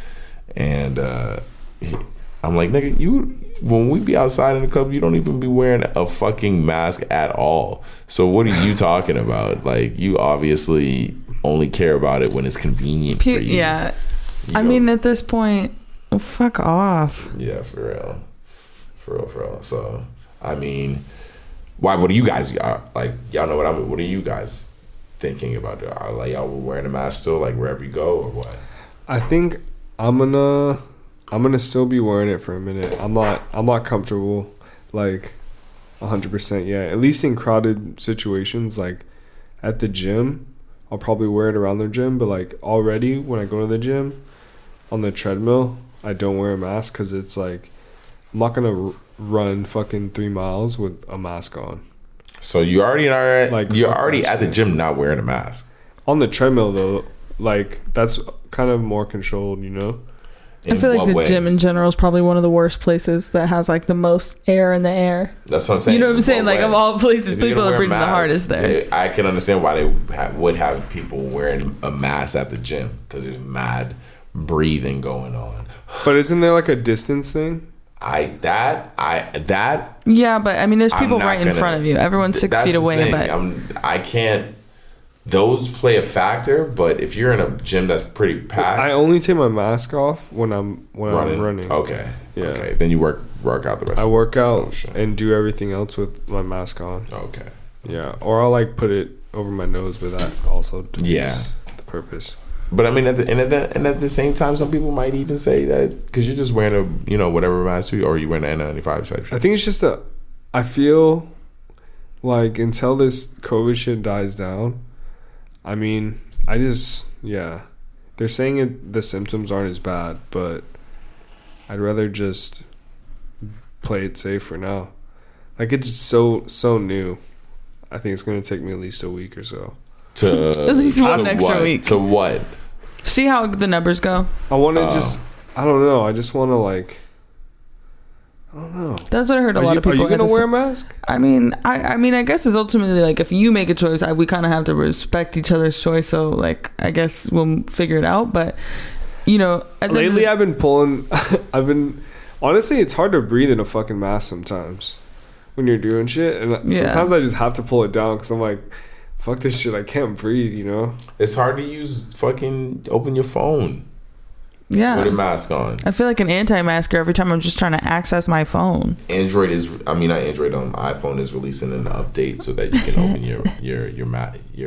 And I'm like, nigga, when we be outside in the club, you don't even be wearing a fucking mask at all. So what are you talking about? Like, you obviously only care about it when it's convenient for you. Yeah, I mean, at this point, fuck off. Yeah, for real. So I mean. Why? What do you guys like? Y'all know what are you guys thinking about? Like, y'all wearing a mask still, like wherever you go, or what? I think I'm gonna still be wearing it for a minute. I'm not comfortable, like 100% yet. At least in crowded situations, like at the gym, I'll probably wear it around the gym. But like already when I go to the gym, on the treadmill, I don't wear a mask because it's like I'm not gonna run fucking 3 miles with a mask on. So you already are like you're already at the gym not wearing a mask. On the treadmill though, like that's kind of more controlled, I feel like the gym in general is probably one of the worst places that has like the most air in the air. That's what I'm saying. You know what I'm saying? Like, of all places, people are breathing the hardest there. I can understand why they would have people wearing a mask at the gym because there's mad breathing going on. But isn't there like a distance thing? Yeah, but I mean, there's people right in front of you. Everyone's 6 feet away. But I can't. Those play a factor, but if you're in a gym that's pretty packed, I only take my mask off when I'm running. Okay. Yeah. Okay. Then you work out the rest. I work out and do everything else with my mask on. Okay. Yeah, or I'll like put it over my nose, but that also defeats the purpose. But I mean, at the same time, some people might even say that because you're just wearing a whatever mask or you wearing an N95 type shit. I think it's just I feel like until this COVID shit dies down, I mean, they're saying the symptoms aren't as bad, but I'd rather just play it safe for now. Like, it's so new. I think it's gonna take me at least a week or so. At least one extra week. To what? See how the numbers go. I want to I don't know. I just want to I don't know. That's what I heard a lot of people. Are you gonna wear a mask? I mean, I guess it's ultimately like if you make a choice, we kind of have to respect each other's choice. So like, I guess we'll figure it out. But lately I've been honestly, it's hard to breathe in a fucking mask sometimes when you're doing shit, and sometimes I just have to pull it down because I'm like, fuck this shit, I can't breathe, It's hard to open your phone. Yeah. With a mask on. I feel like an anti-masker every time I'm just trying to access my phone. iPhone is releasing an update so that you can open your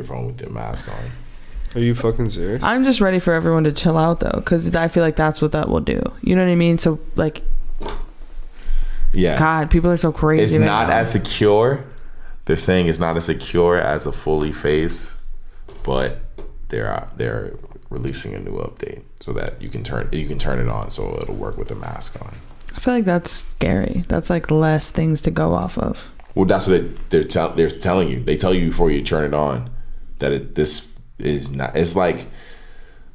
phone with your mask on. Are you fucking serious? I'm just ready for everyone to chill out though, because I feel like that's what that will do. You know what I mean? So like, yeah. God, people are so crazy. It's not as secure. They're saying it's not as secure as a fully face, but they're releasing a new update so that you can turn it on so it'll work with the mask on. I feel like that's scary. That's like less things to go off of. Well, that's what they're telling you. They tell you before you turn it on that this is not. It's like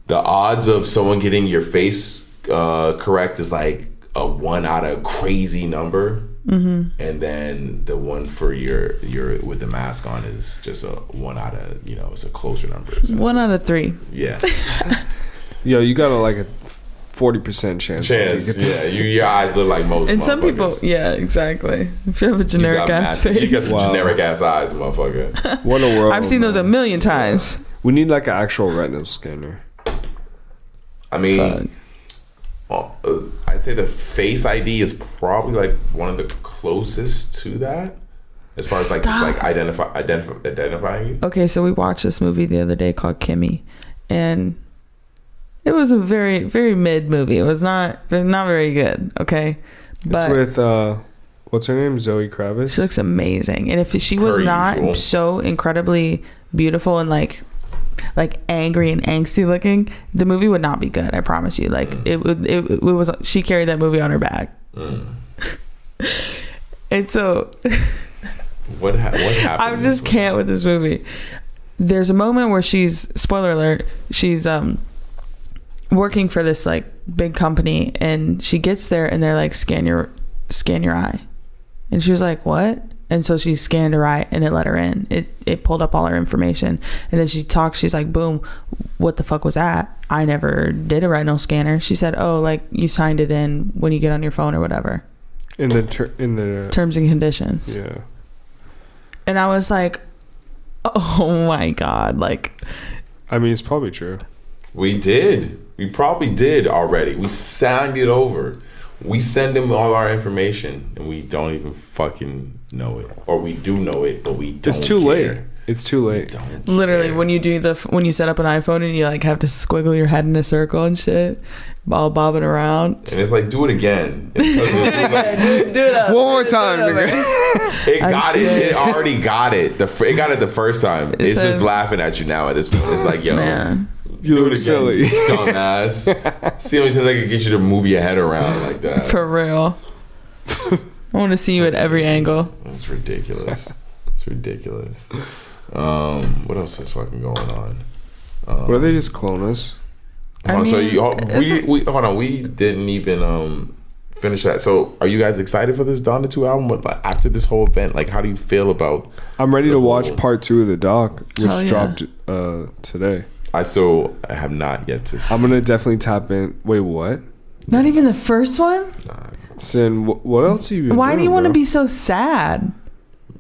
the odds of someone getting your face correct is like a 1 out of crazy number. Mm-hmm. And then the one for your with the mask on is just a 1 out of, it's a closer number. 1 out of 3. Yeah. Yo, you got a 40% chance. Yeah, your eyes look like most. And some people, yeah, exactly. If you have a generic ass face, you got some generic ass eyes, motherfucker. What a world! I've seen those a million times. We need like an actual retinal scanner. I mean, I'd say the Face ID is probably like one of the closest to that, as far as like just like identifying you. Okay, so we watched this movie the other day called Kimmy, and it was a very, very mid movie. It was not very good. Okay, but it's with what's her name? Zoe Kravitz. She looks amazing, and if she was not so incredibly beautiful and like angry and angsty looking, the movie would not be good. I promise you. Like it was. She carried that movie on her back. And so, what happened? I just can't with this movie. There's a moment where she's, spoiler alert, she's working for this like big company, and she gets there and they're like, scan your eye, and she was like, what? And so she scanned her eye and it let her in. It pulled up all her information, and then she talks, she's like, boom, what the fuck was that? I never did a retinal scanner. She said, oh, like you signed it in when you get on your phone or whatever, in the terms and conditions. Yeah. And I was like, oh my god, like, I mean, it's probably true. We probably did already. We signed it over. We send them all our information, and we don't even fucking know it, or we do know it, but we don't. It's too late. It's too late. Literally, when you set up an iPhone and you like have to squiggle your head in a circle and shit, ball bobbing around, and it's like, do it again. Do it one more time. It got it. It already got it. It got it the first time. It's just laughing at you now at this point. It's like, yo, man, you look silly, dumbass. See how many times I can get you to move your head around like that. For real. I want to see you at every angle. That's ridiculous. It's ridiculous. What else is fucking going on? What, they just clone us? We didn't even finish that. So are you guys excited for this Donda 2 album? But like, after this whole event, like, how do you feel about? I'm ready to watch part 2 of the doc, which dropped today. I still have not yet to see. I'm gonna definitely tap in. Wait, what? Not even the first one? Sin, what else have you been Why doing, do you want to bro? be so sad?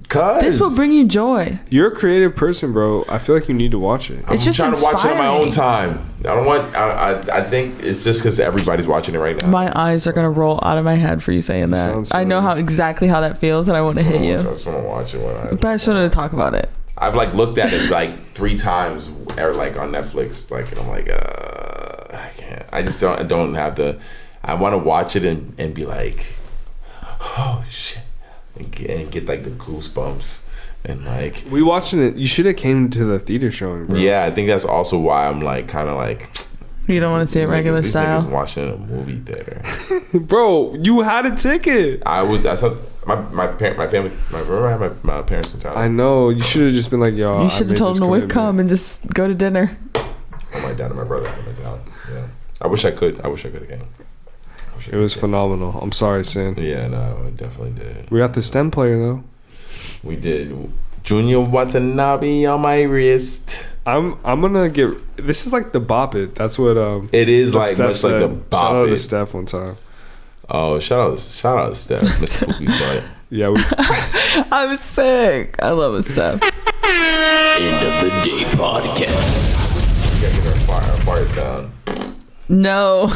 Cause this will bring you joy. You're a creative person, bro. I feel like you need to watch it. I'm just trying to watch it on my own time. I don't want. I think it's just because everybody's watching it right now. My eyes are gonna roll out of my head for you saying that. I know exactly how that feels, and I want to hit you. I just want to watch it. But I just wanted to talk about it. I've like looked at it like 3 times, or like on Netflix, like, and I'm like, I can't. I just don't have the. I want to watch it and be like, oh shit. And get like the goosebumps, and like, we watching it. You should have came to the theater showing, bro. Yeah, I think that's also why I'm like kind of like, you don't want to see it regular style. These niggas watching a movie theater. Bro, you had a ticket. I saw my family. Remember, I had my parents in town. I know. You should have just been like, yo. You should have told them to wake come and just go to dinner. Oh, my dad and my brother had them in town. Yeah, I wish I could have came. It was phenomenal. I'm sorry, Sin. Yeah, no, I definitely did. We got the STEM player though. We did. Junior Watanabe on my wrist. I'm gonna get. This is like the Bop It. That's what it is like, Steph much said. like the Bop Shout out It. to Steph one time. Oh, shout out to Steph, Miss Spooky Butt. Yeah, I'm sick. I love a Steph. End of the day podcast. You gotta get our fire sound. No.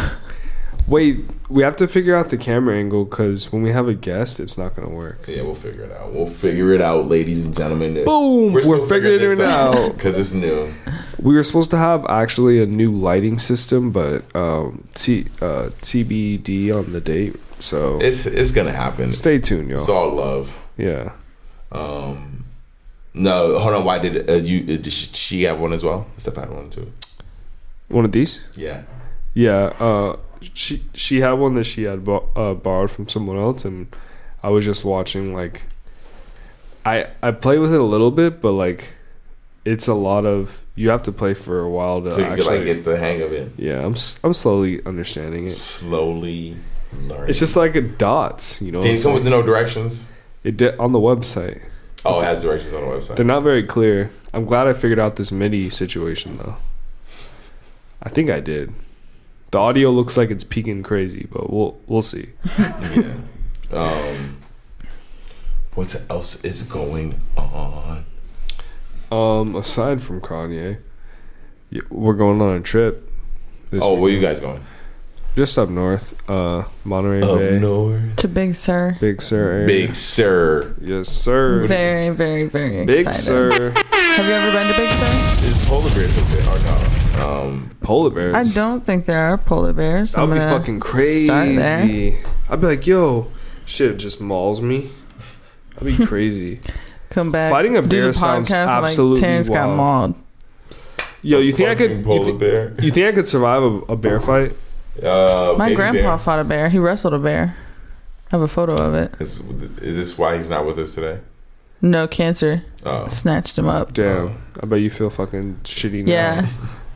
Wait, we have to figure out the camera angle because when we have a guest, it's not gonna work. Yeah, we'll figure it out. We'll figure it out, ladies and gentlemen. Boom! We're figuring it out because it's new. We were supposed to have actually a new lighting system, but TBD on the date. So it's gonna happen. Stay tuned, y'all. It's all love. Yeah. No, hold on. Why did she have one as well? Steph had one too. One of these? Yeah. Yeah. She had one that she had borrowed from someone else, and I was just watching. Like, I play with it a little bit, but like, it's a lot of, you have to play for a while to actually get the hang of it. Yeah, I'm slowly understanding it. Slowly learning. It's just like a dots, you know. Did it come with no directions? It did on the website. Oh, it has directions on the website. They're not very clear. I'm glad I figured out this MIDI situation though. I think I did. The audio looks like it's peaking crazy, but we'll see. Yeah. What else is going on? Aside from Kanye, we're going on a trip. Where you guys going? Just up north, Monterey Bay. Up north. To Big Sur. Big Sur area. Big Sur. Yes, sir. Very, very, very Big excited. Sur. Have you ever been to Big Sur? Is polar bears up there or no? Polar bears? I don't think there are polar bears. That would be fucking crazy. Start there. I'd be like, yo, shit, it just mauls me. That'd be crazy. Come back. Fighting a bear sounds absolutely Terrence got wild. mauled. Yo, you think I could? Polar bear. You think I could survive a bear fight? My grandpa fought a bear. He wrestled a bear. I have a photo of it. Is this why he's not with us today? No, cancer. Oh. Snatched him up. Damn. I bet you feel fucking shitty now. Yeah.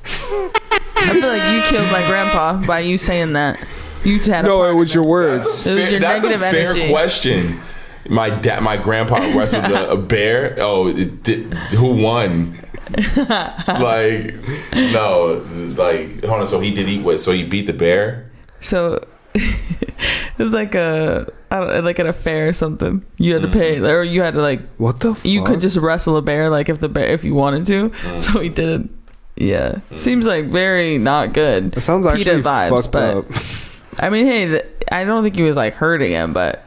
I feel like you killed my grandpa by you saying that. You had No, it was your words. It was your That's negative a fair energy. question. My grandpa wrestled a bear. Who won? Like, no, like, hold on. So he did eat what? So he beat the bear. So it was like like at a fair or something. You had to pay, or you had to like. What the fuck? You could just wrestle a bear, like if you wanted to. So he didn't. Yeah, seems like very not good. It sounds PETA actually vibes, fucked but up. I mean, hey, I don't think he was like hurting him, but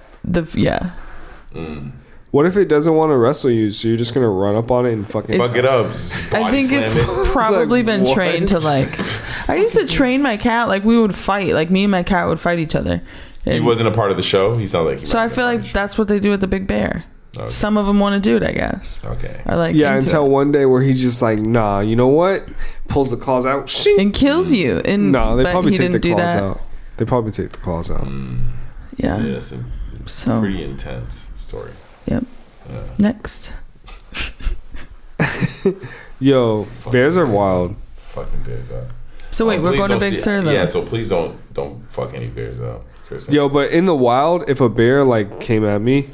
yeah. What if it doesn't want to wrestle you? So you're just gonna run up on it and fuck it up. I think it's probably Like, been what? trained to like. I used to train my cat. Like we would fight. Like me and my cat would fight each other. He wasn't a part of the show. He sounded like he. So I feel like that's what they do with the big bear. Okay. Some of them want to do it, I guess. Okay. Or like until one day where he's just like, nah, you know what? Pulls the claws out, shing, and kills you. And no, they probably take the claws that. out. They probably take the claws out. Yeah. It's a pretty intense story. Yep. Yeah. Next. Yo, bears are wild. Fucking bears up. So wait, we're going to Big Sur though. Yeah, so please don't fuck any bears up, Kristen. Yo, but in the wild, if a bear like came at me,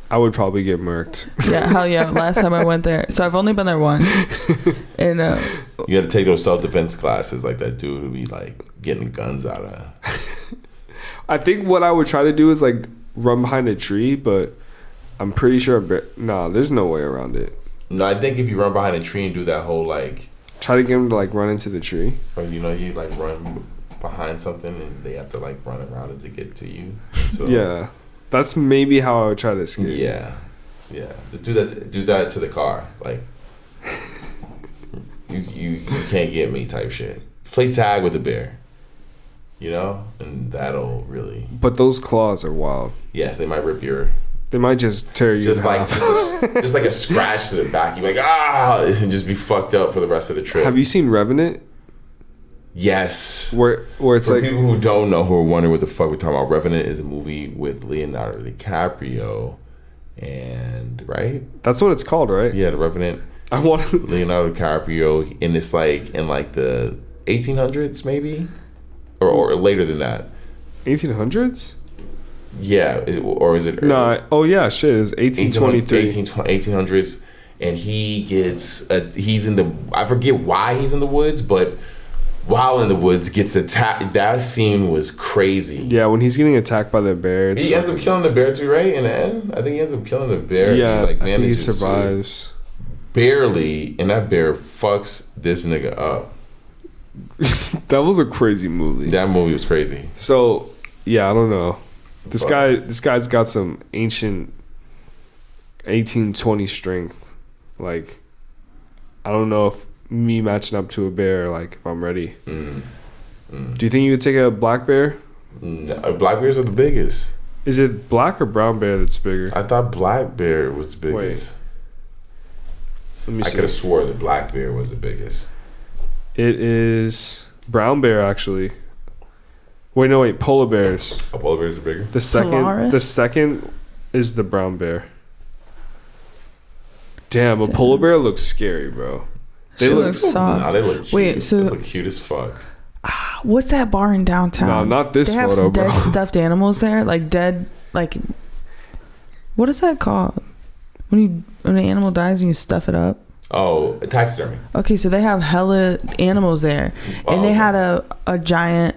I would probably get murked. Yeah, hell yeah. Last time I went there, so I've only been there once, and you got to take those self-defense classes like that dude who be like getting guns out of. I think what I would try to do is like run behind a tree, but I'm pretty sure there's no way around it. No, I think if you run behind a tree and do that whole like try to get him to like run into the tree, or you like run behind something and they have to like run around it to get to you. So yeah, that's maybe how I would try to escape. Yeah, just do that to the car. Like you can't get me type shit. Play tag with the bear, and that'll really. But those claws are wild. Yes, they might rip your. They might just tear you just in like half. just like a scratch to the back. You're like and just be fucked up for the rest of the trip. Have you seen Revenant? Yes. Where it's for like people who don't know, who are wondering what the fuck we're talking about. Revenant is a movie with Leonardo DiCaprio, and right. That's what it's called, right? Yeah, The Revenant. I want Leonardo DiCaprio, and it's like in like the 1800s maybe, or later than that. 1800s. Yeah, or is it? No. Oh yeah, shit. It's 1823. 1800s, and he's in the. I forget why he's in the woods, but while in the woods gets attacked. That scene was crazy. Yeah, when he's getting attacked by the bear. He ends up killing the bear too, right? In the end, I think he ends up killing the bear. Yeah, I think he survives. Barely, and that bear fucks this nigga up. That was a crazy movie. That movie was crazy. So yeah, I don't know. This guy's got some ancient 1820 strength. Like, I don't know if me matching up to a bear, like if I'm ready. Do you think you would take a black bear? No, black bears are the biggest. Is it black or brown bear that's bigger? I thought black bear was the biggest. Let me see. I could have swore the black bear was the biggest. It is brown bear actually. Wait, no, wait. Polar bears. A polar bear is bigger. The second is the brown bear. Damn, a polar bear looks scary, bro. They look soft. Nah, they look cute. Wait, so they look cute as fuck. What's that bar in downtown? No, not this they have photo, some bro. dead stuffed animals there, like dead, like what is that called? When an animal dies and you stuff it up. Oh, taxidermy. Okay, so they have hella animals there, and they had a giant.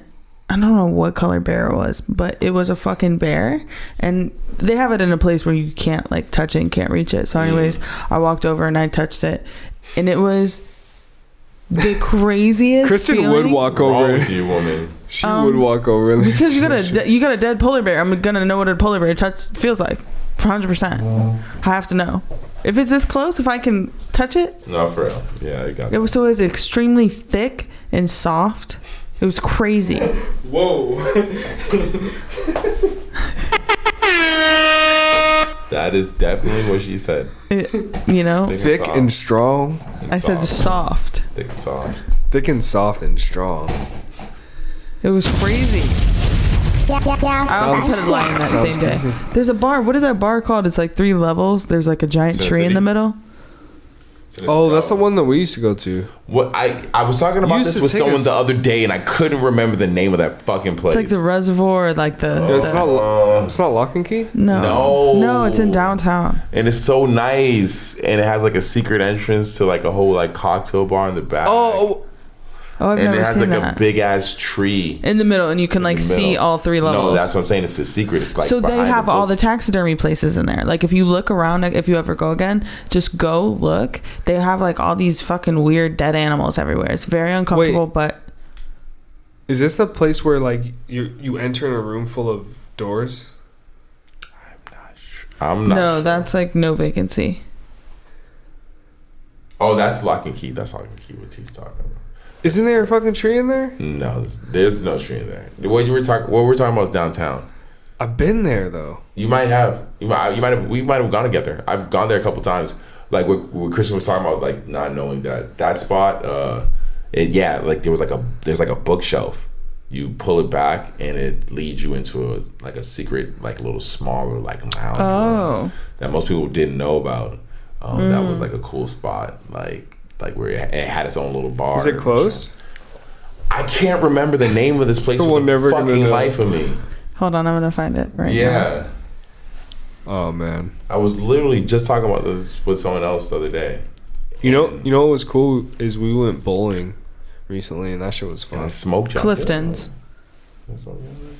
I don't know what color bear it was, but it was a fucking bear, and they have it in a place where you can't like touch it and can't reach it. So anyways, I walked over and I touched it, and it was the craziest Kristen feeling. would walk over. With you, woman. She would walk over there. Because you got a dead polar bear. I'm gonna know what a polar bear feels like, 100%. I have to know if it's this close. If I can touch it. No, for real. Yeah, you got it. It was extremely thick and soft. It was crazy. Whoa. That is definitely what she said. You know? Thick and strong. I said soft. Thick and soft. Thick and soft and strong. It was crazy. I also put a line that same day. There's a bar. What is that bar called? It's like 3 levels. There's like a giant tree in the middle. Oh, that's the one that we used to go to. What I was talking about this with someone the other day, and I couldn't remember the name of that fucking place. It's like the reservoir, like the. It's not Lock and Key. No, it's in downtown. And it's so nice, and it has like a secret entrance to like a whole like cocktail bar in the back. I've and never it has seen like that. a big ass tree in the middle, and you can like see all 3 levels. No, that's what I'm saying. It's a secret. It's like so they have all the taxidermy places in there. Like if you look around, like, if you ever go again, just go look. They have like all these fucking weird dead animals everywhere. It's very uncomfortable. Wait, but is this the place where like you enter in a room full of doors? I'm not no, sure. that's like no vacancy. Oh, that's Lock and Key. That's Lock and Key. What T's talking about. Isn't there a fucking tree in there? No, there's no tree in there. What we're talking about is downtown. I've been there though. You might have. We might have gone together. I've gone there a couple times. Like what Christian was talking about, like not knowing that spot. Like there's like a bookshelf. You pull it back and it leads you into a secret, like little smaller like lounge room that most people didn't know about. That was like a cool spot. Like where it had its own little bar. Is it closed? I can't remember the name of this place. Someone never fucking gonna know. life of me. Hold on, I'm gonna find it right now. Oh man. I was literally just talking about this with someone else the other day. You know what was cool is we went bowling recently and that shit was fun. Smoke shop. Clifton's.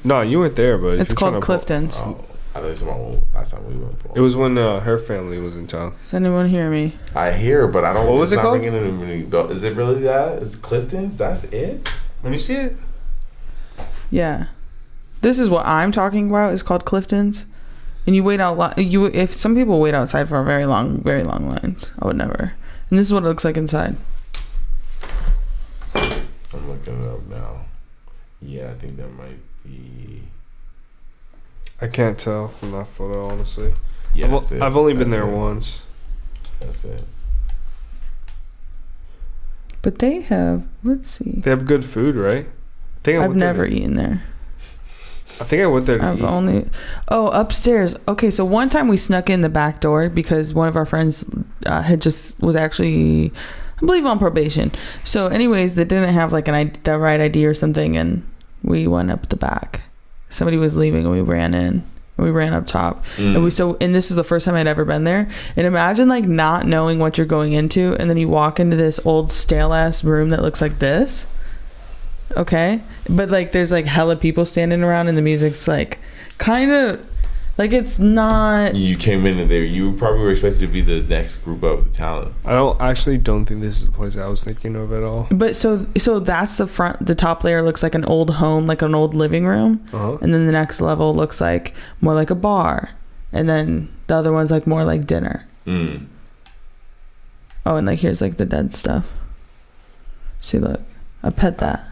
No, you weren't there, but it's called Clifton's. I know it's about last time we went bowling. It was when her family was in town. Does anyone hear me? I hear, but I don't. What was it called? Is it really that? It's Clifton's. That's it. Let me see it. Yeah, this is what I'm talking about. It's called Clifton's, and you wait out. If some people wait outside for very long lines, I would never. And this is what it looks like inside. I'm looking it up now. Yeah, I think that might be. I can't tell from that photo, honestly. Yeah, I've only been there once. That's it. But they have. Let's see. They have good food, right? I've never eaten there. I think I went there to eat. Upstairs. Okay, so one time we snuck in the back door because one of our friends was actually, I believe, on probation. So anyways, they didn't have like the right ID or something, and we went up the back. Somebody was leaving and we ran in. We ran up top. And this was the first time I'd ever been there. And imagine like not knowing what you're going into, and then you walk into this old stale ass room that looks like this. Okay, but like there's like hella people standing around, and the music's like kind of like it's not. You came in there. You probably were expected to be the next group of the talent. I don't think this is the place I was thinking of at all. But so that's the front. The top layer looks like an old home, like an old living room, and then the next level looks like more like a bar, and then the other one's like more like dinner. Oh, and like here's like the dead stuff. See, look, I pet that.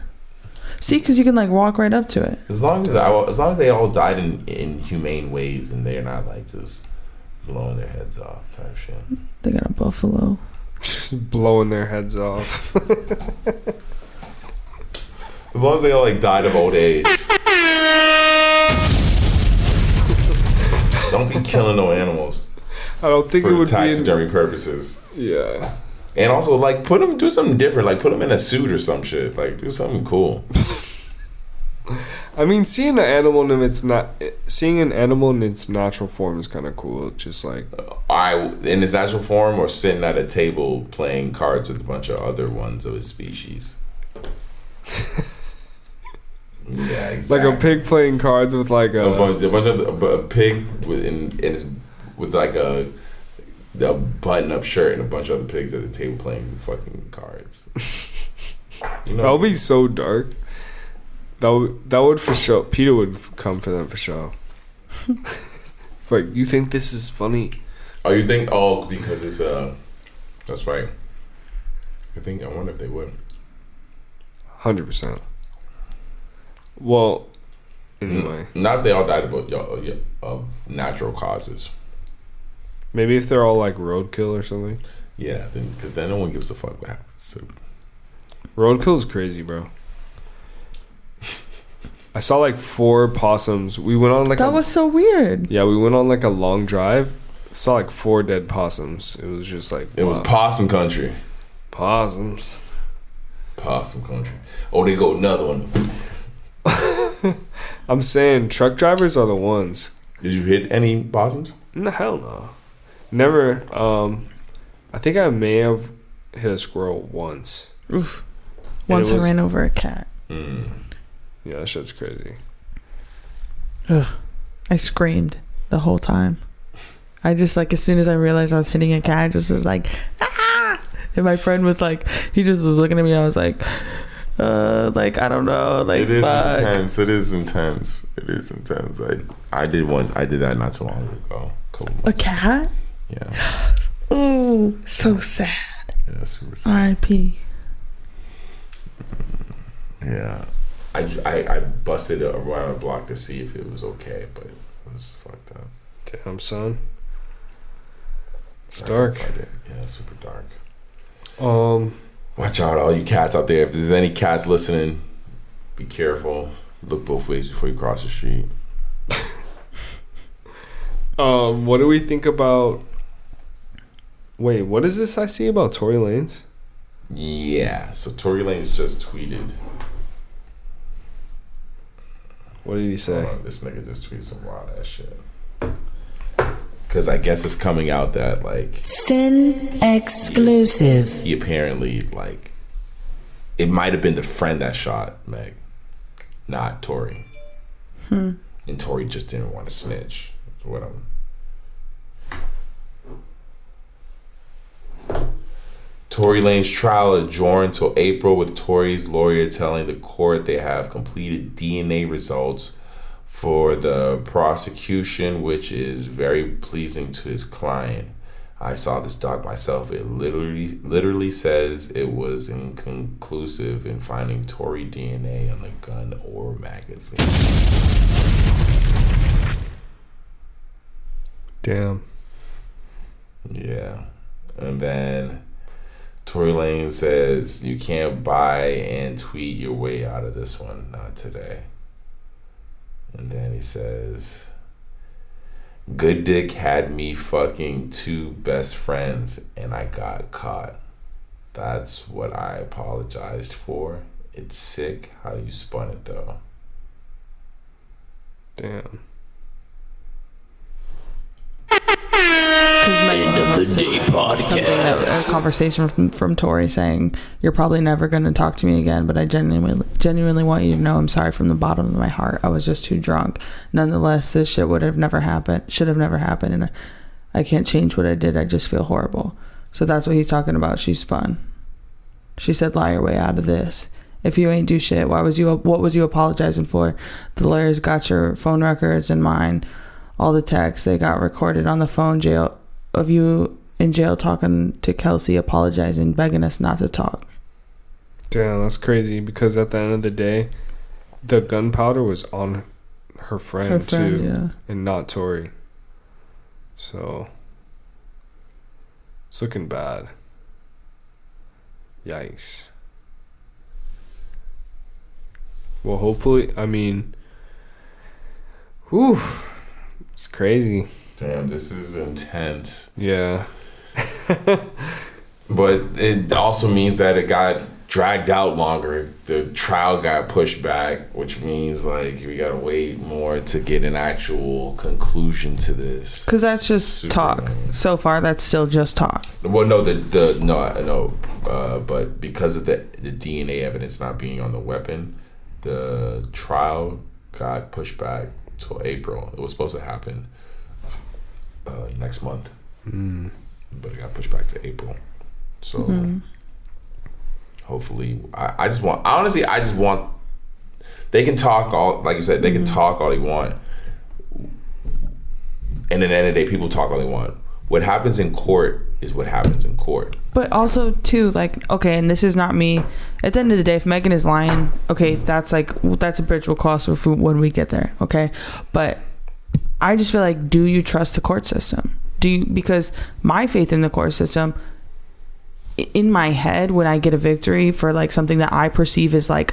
See, because you can like walk right up to it. As long as they all died in humane ways and they're not like just blowing their heads off type shit. They got a buffalo. Just blowing their heads off. As long as they all like died of old age. Don't be killing no animals. I don't think it would be taxidermy purposes. Yeah. And also, like, do something different. Like, put them in a suit or some shit. Like, do something cool. I mean, seeing an animal in its seeing an animal in its natural form is kind of cool. Just like in its natural form, or sitting at a table playing cards with a bunch of other ones of his species. Yeah, exactly. Like a pig playing cards with like a pig with like a button-up shirt and a bunch of other pigs at the table playing fucking cards. You know, that would be so dark. That would for sure. Peter would come for them for sure. Like, you think this is funny? Oh, you think? Oh, because it's that's right. I wonder if they would. 100%. Well, anyway. Not if they all died of natural causes. Maybe if they're all like roadkill or something. Yeah, because then no one gives a fuck what happens. So. Roadkill is crazy, bro. I saw like 4 possums. We went on like that was so weird. Yeah, we went on like a long drive. Saw like 4 dead possums. It was just like it was possum country. Possums. Possum country. Oh, they go another one. I'm saying truck drivers are the ones. Did you hit any possums? No, hell no. Never. I think I may have hit a squirrel once. Oof. Once I ran over a cat. Yeah, that shit's crazy. Ugh. I screamed the whole time. I just like, as soon as I realized I was hitting a cat, I just was like, ah! And my friend was like, he just was looking at me. I was like, I don't know. Like, it is fuck. intense. It is intense. I did that not too long ago. A cat? Yeah. Oh, so sad. Yeah, super sad. R.I.P. Yeah. I busted around the block to see if it was okay, but it was fucked up. Damn, son. It's dark. Yeah, super dark. Watch out, all you cats out there. If there's any cats listening, be careful. Look both ways before you cross the street. What do we think about... Wait, what is this I see about Torey Lanez? Yeah, so Torey Lanez just tweeted. What did he say? This nigga just tweeted some wild ass shit. Because I guess it's coming out that, like... Sin exclusive. He apparently, like... It might have been the friend that shot Meg. Not Torey. And Torey just didn't want to snitch. That's what I'm... Torey Lanez trial adjourned till April, with Torey's lawyer telling the court they have completed DNA results for the prosecution, which is very pleasing to his client. I saw this doc myself. It literally says it was inconclusive in finding Torey DNA on the gun or magazine. Damn. Yeah. And then Torey Lanez says you can't buy and tweet your way out of this one. Not today. And then he says, good dick had me fucking 2 best friends and I got caught. That's what I apologized for. It's sick how you spun it though. Damn. End of the day podcast. A conversation from Torey saying, you're probably never going to talk to me again, but I genuinely want you to know I'm sorry from the bottom of my heart. I was just too drunk. Nonetheless, this shit should have never happened, and I can't change what I did. I just feel horrible. So that's what he's talking about. She spun. She said, lie your way out of this. If you ain't do shit, what was you apologizing for? The lawyers got your phone records and mine. All the texts they got recorded on the phone of you in jail talking to Kelsey, apologizing, begging us not to talk. Damn, that's crazy, because at the end of the day, the gunpowder was on her friend too, yeah. And not Torey. So it's looking bad. Yikes. Well, hopefully, I mean, whew. It's crazy. Damn, this is intense. Yeah. But it also means that it got dragged out longer. The trial got pushed back, which means like we gotta wait more to get an actual conclusion to this. Because that's just talk. So far, that's still just talk. Well, no, but because of the DNA evidence not being on the weapon, the trial got pushed back till April. It was supposed to happen next month, but it got pushed back to April. So hopefully, I just want. They can talk all, like you said, they can talk all they want, and at the end of the day, people talk all they want. What happens in court is what happens in court. But also, too, like, okay, and this is not me. At the end of the day, if Megan is lying, okay, that's a bridge we'll cross when we get there, okay? But I just feel like, do you trust the court system? Because my faith in the court system, in my head, when I get a victory for like something that I perceive as like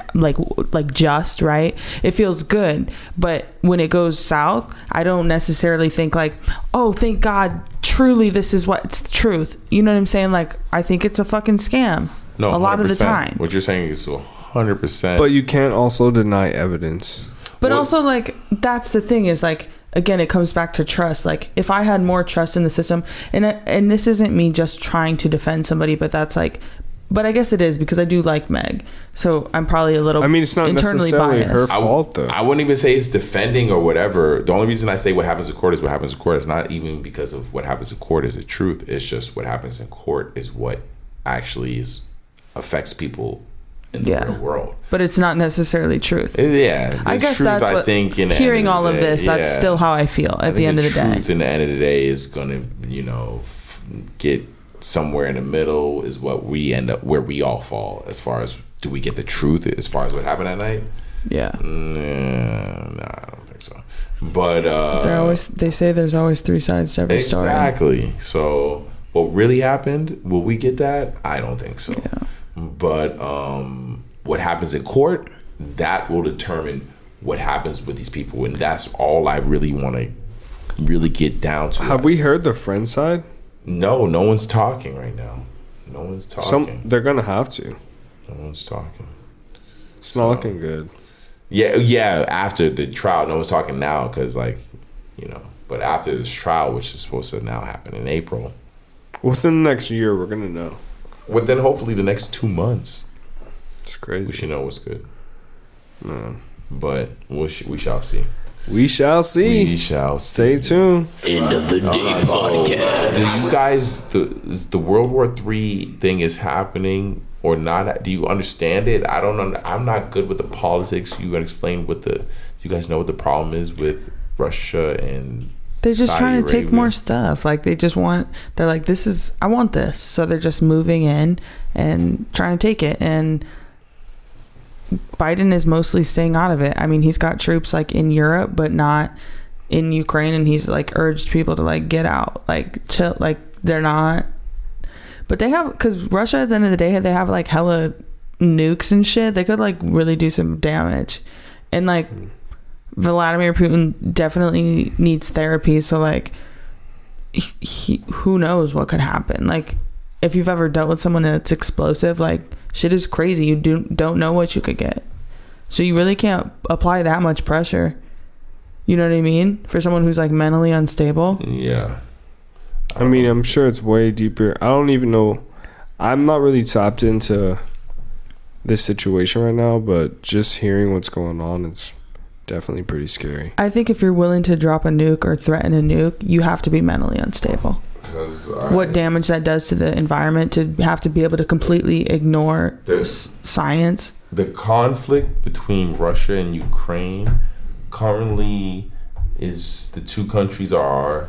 just, right, it feels good. But when it goes south, I don't necessarily think like, oh, thank God, truly this is what's the truth. You know what I'm saying? Like, I think it's a fucking scam. No, a lot 100%. of the time. What you're saying is 100%. But you can't also deny evidence. But also, like, that's the thing is, like, again, it comes back to trust. Like, if I had more trust in the system, and this isn't me just trying to defend somebody, but that's like, but I guess it is because I do like Meg, so I'm probably a little. I mean, it's not internally necessarily biased. her fault, though. I wouldn't even say it's defending or whatever. The only reason I say what happens in court is what happens in court. It's not even because of what happens in court is the truth. It's just what happens in court is what actually affects people in the real world. But it's not necessarily truth. Yeah, I guess truth, that's what. I think in hearing all of this, that's still how I feel at the end of the day. Truth in the end of the day is gonna, get somewhere in the middle is what we end up where we all fall as far as do we get the truth as far as what happened that night? Yeah. Nah, I don't think so. But they say there's always three sides to every story. Exactly. So what really happened? Will we get that? I don't think so. Yeah. But what happens in court, that will determine what happens with these people, and that's all I really want to really get down to. Have we heard the friend side? No one's talking right now. No one's talking. They're gonna have to. No one's talking. It's not looking good. Yeah. After the trial, no one's talking now because, but after this trial, which is supposed to now happen in April, within the next year, we're gonna know. Within hopefully the next 2 months. It's crazy. We should know what's good. No. But we shall see. We shall see. We shall see. Stay tuned. End of the day podcast. Do you guys, the World War III thing is happening or not? Do you understand it? I don't know. I'm not good with the politics. You can explain you guys know what the problem is with Russia and they're just Saudi trying to Arabia? take more stuff. Like they're like, I want this. So they're just moving in and trying to take it. And Biden is mostly staying out of it. I mean, he's got troops like in Europe, but not in Ukraine. And he's like urged people to like get out, like chill, like they're not. But they have, because Russia at the end of the day, they have like hella nukes and shit. They could like really do some damage. And like Vladimir Putin definitely needs therapy. So like, who knows what could happen? Like, if you've ever dealt with someone that's explosive, like shit is crazy. You don't know what you could get. So you really can't apply that much pressure. You know what I mean? For someone who's like mentally unstable. Yeah. I mean, I'm sure it's way deeper. I don't even know. I'm not really tapped into this situation right now, but just hearing what's going on, it's definitely pretty scary. I think if you're willing to drop a nuke or threaten a nuke, you have to be mentally unstable. What damage that does to the environment, to have to be able to completely ignore science. The conflict between Russia and Ukraine currently is the two countries are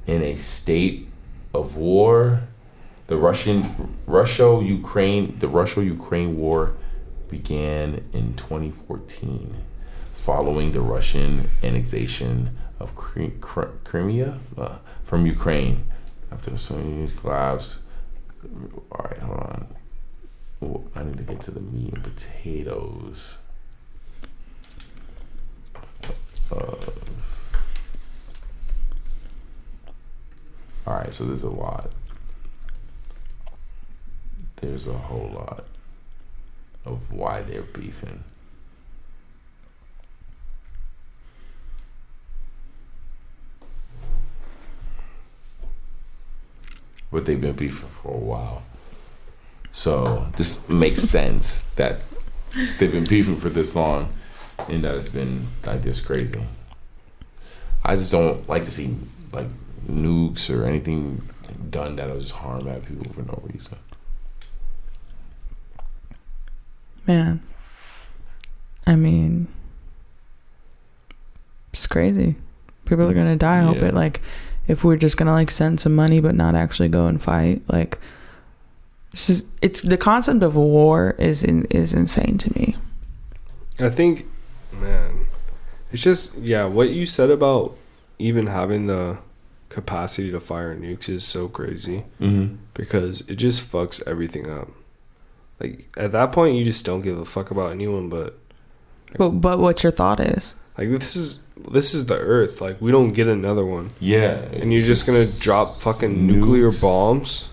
in a state of war. The Russia-Ukraine war began in 2014 following the Russian annexation of Crimea from Ukraine. After the Soviet collapse. All right, hold on. I need to get to the meat and potatoes. All right, so there's a lot. There's a whole lot. of why they're beefing. But they've been beefing for a while. So this makes sense that they've been beefing for this long and that it's been like this crazy. I just don't like to see like nukes or anything done that'll just harm bad people for no reason. Man, I mean, it's crazy. People are gonna die. I hope it, like, if we're just gonna like send some money but not actually go and fight, like, it's the concept of a war is insane to me. I think, man, it's just, what you said about even having the capacity to fire nukes is so crazy. Because it just fucks everything up. Like, at that point, you just don't give a fuck about anyone. But what your thought is? Like, this is the Earth. Like, we don't get another one. Yeah, and you're just gonna drop fucking nuclear bombs.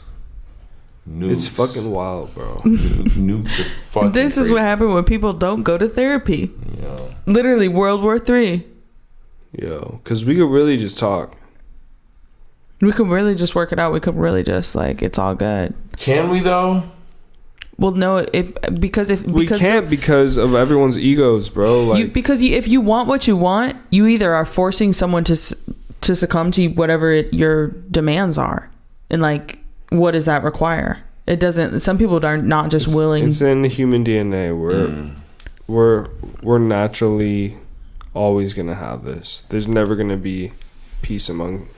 Nukes. It's fucking wild, bro. Nukes are fucking This is crazy. what happened when people don't go to therapy. Yo. Literally, World War III. Yo, because we could really just talk. We could really just work it out. We could really just, like, it's all good. Can we, though? Well, no, because we can't because of everyone's egos, bro. Like, if you want what you want, you either are forcing someone to succumb to whatever your demands are, and like, what does that require? It doesn't. Some people are not just willing. It's in human DNA. We're naturally always gonna have this. There's never gonna be peace among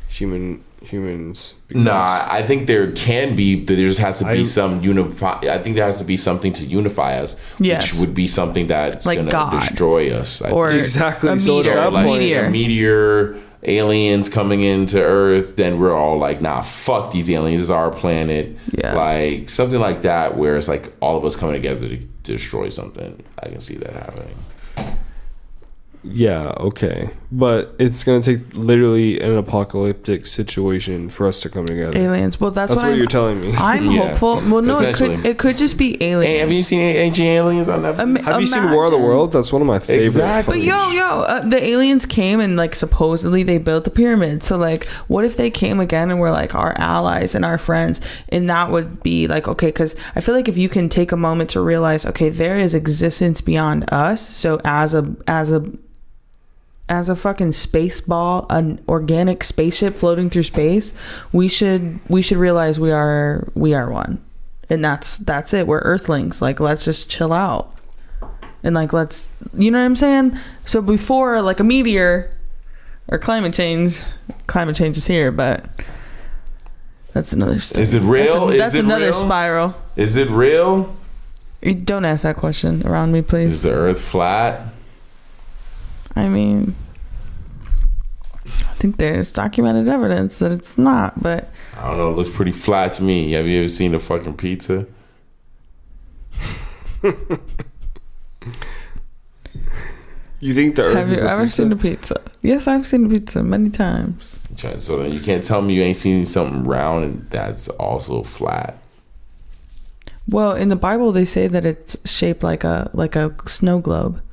humans. Nah, I think there can be. There just has to be some unify. I think there has to be something to unify us, which would be something that's like gonna God. Destroy us. Exactly. So at that point, a meteor, aliens coming into Earth, then we're all like, nah, fuck these aliens. This is our planet. Yeah. Like something like that, where it's like all of us coming together to destroy something. I can see that happening. Yeah, okay. But it's going to take literally an apocalyptic situation for us to come together. Aliens. Well, that's what you're telling me. I'm hopeful. Well, no, it could just be aliens. Hey, have you seen Ancient Aliens on Netflix? Have you seen War of the Worlds? That's one of my favorites. Exactly. But the aliens came and like supposedly they built the pyramid. So like, what if they came again and were like our allies and our friends? And that would be like, okay, because I feel like if you can take a moment to realize, okay, there is existence beyond us. So as a fucking space ball, an organic spaceship floating through space, we should realize we are one, and that's it. We're Earthlings. Like, let's just chill out, and like, let's, you know what I'm saying? So before like a meteor or climate change is here, but that's another story. Is it real? That's another spiral. Is it real? Don't ask that question around me, please. Is the Earth flat? I mean, I think there's documented evidence that it's not, but I don't know. It looks pretty flat to me. Have you ever seen a fucking pizza? You think the Earth Have you ever seen a pizza? Yes, I've seen a pizza many times. So then you can't tell me you ain't seen something round and that's also flat. Well, in the Bible, they say that it's shaped like a snow globe.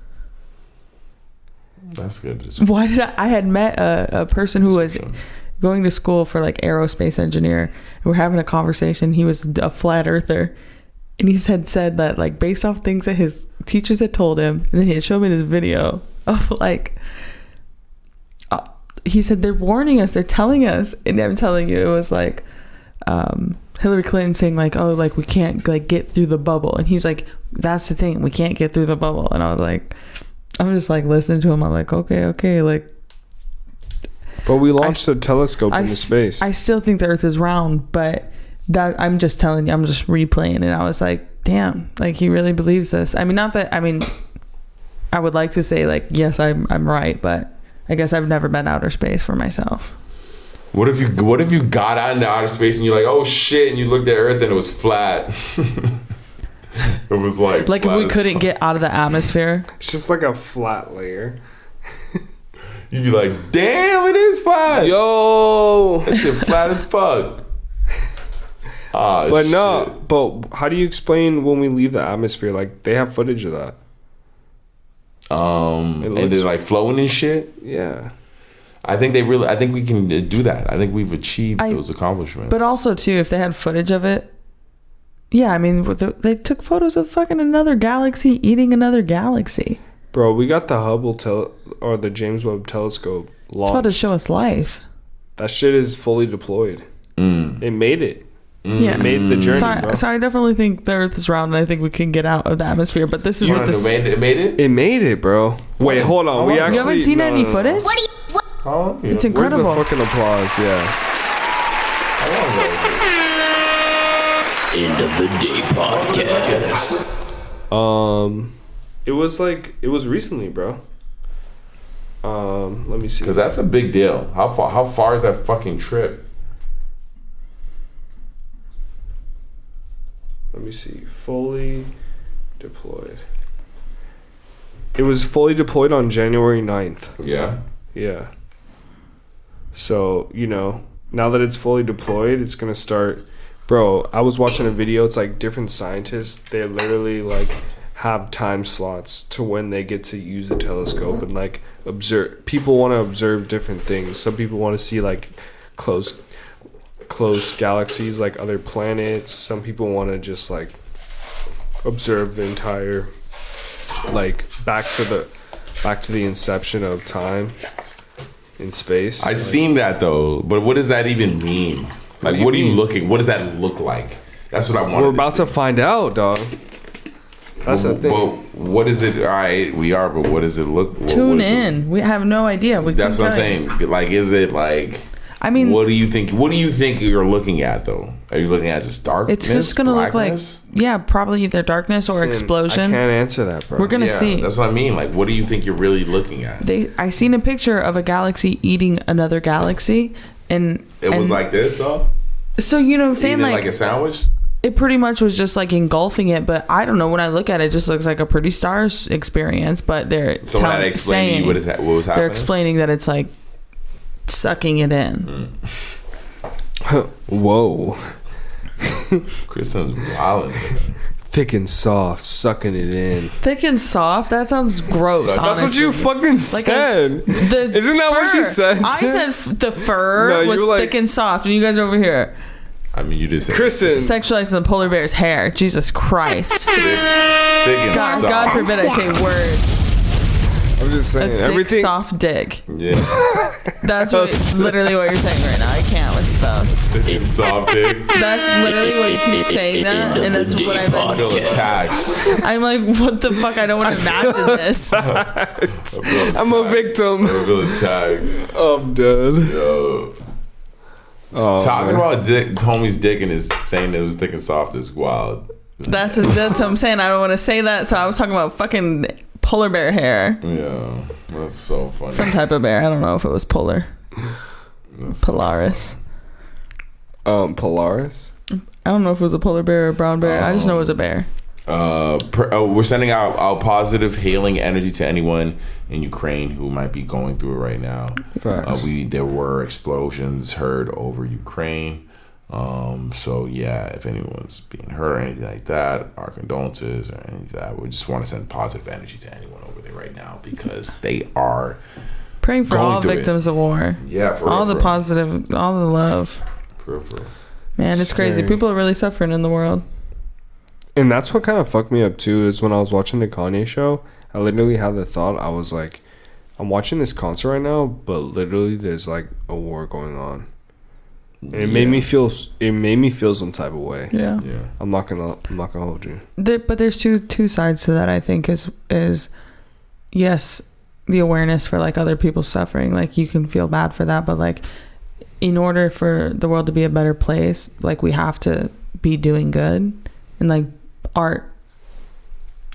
That's good. Why did I had met a person who was going to school for like aerospace engineer, and we're having a conversation. He was a flat earther, and he said that like based off things that his teachers had told him, and then he had showed me this video of like he said they're warning us, they're telling us, and I'm telling you, it was like Hillary Clinton saying like, oh, like we can't like get through the bubble, and he's like, that's the thing, we can't get through the bubble. And I was like, I'm just like listening to him. I'm like, okay, like. But we launched a telescope into space. I still think the Earth is round, but that I'm just telling you, I'm just replaying it. I was like, damn, like he really believes this. I mean, not that. I mean, I would like to say like, yes, I'm right, but I guess I've never been outer space for myself. What if you got out into outer space and you're like, oh shit, and you looked at Earth and it was flat. It was like if we couldn't get out of the atmosphere. It's just like a flat layer. You'd be like, damn, it is flat. Yo, that shit flat as fuck. But no, but how do you explain when we leave the atmosphere? Like, they have footage of that. And they're like flowing and shit. Yeah. I think we can do that. I think we've achieved those accomplishments. But also too, if they had footage of it, yeah, I mean, they took photos of fucking another galaxy eating another galaxy. Bro, we got the Hubble or the James Webb Telescope launched. It's about to show us life. That shit is fully deployed. It made it. Yeah, it made the journey. So I definitely think the Earth is round, and I think we can get out of the atmosphere. But this is what this. It made it. It made it, bro. Wait, hold on. We actually. You haven't seen any footage? It's incredible. Where's the fucking applause? Yeah. End of the day podcast. It was recently, bro. Let me see. Because that's a big deal. How far is that fucking trip? Let me see. Fully deployed. It was fully deployed on January 9th. Yeah. Yeah. So, now that it's fully deployed, it's going to start. Bro, I was watching a video. It's like different scientists. They literally like have time slots to when they get to use the telescope and like observe. People want to observe different things. Some people want to see like close galaxies, like other planets. Some people want to just like observe the entire, like back to the inception of time in space. I've seen that though, but what does that even mean? Like, what does that look like? That's what I want. We're about to find out, dog. That's the thing. But what is it? All right, we are, but what does it look? Tune in. We have no idea. That's what I'm saying. Like, is it like? I mean, what do you think? What do you think you're looking at though? Are you looking at just darkness? It's just gonna look like, probably either darkness or explosion. I can't answer that, bro. We're gonna see. That's what I mean. Like, what do you think you're really looking at? I seen a picture of a galaxy eating another galaxy, and it was like this though. So what I'm saying, like a sandwich. It pretty much was just like engulfing it, but I don't know. When I look at it, it just looks like a pretty star experience. But they're explaining to you what was happening. They're explaining that it's like sucking it in. Whoa. Kristen's wilding. Thick and soft, sucking it in. Thick and soft? That sounds gross. That's what you fucking said. Isn't that what she said? I said the fur was thick and soft, and you guys are over here. I mean, you just said Kristen sexualizing the polar bear's hair. Jesus Christ. Thick and soft. God forbid I say words. I'm just saying a thick, everything. Soft dick. Yeah. That's literally what you're saying right now. I can't with you both. Thick and soft dick. That's literally what you keep saying that, and that's what I've been. I feel attacked. I'm like, what the fuck? I don't want to imagine this. I'm a victim. I feel attacked. I'm dead. Yo. Talking about homie's dick and his saying it was thick and soft is wild. That's what I'm saying. I don't want to say that, so I was talking about fucking polar bear hair. Yeah, that's so funny. Some type of bear. I don't know if it was polar. Polaris. Polaris? I don't know if it was a polar bear or a brown bear. I just know it was a bear. We're sending out our positive healing energy to anyone in Ukraine who might be going through it right now. There were explosions heard over Ukraine. So yeah, if anyone's being hurt or anything like that, our condolences or anything like that. We just want to send positive energy to anyone over there right now because they are praying for all victims of war. Yeah, for all the positive, all the love. For real. Man, it's crazy. People are really suffering in the world. And that's what kind of fucked me up too, is when I was watching the Kanye show, I literally had the thought, I was like, I'm watching this concert right now, but literally there's like a war going on. And it made me feel some type of way. Yeah. I'm not gonna hold you. But there's two sides to that, I think, is yes, the awareness for like other people's suffering. Like you can feel bad for that, but like in order for the world to be a better place, like we have to be doing good, and like art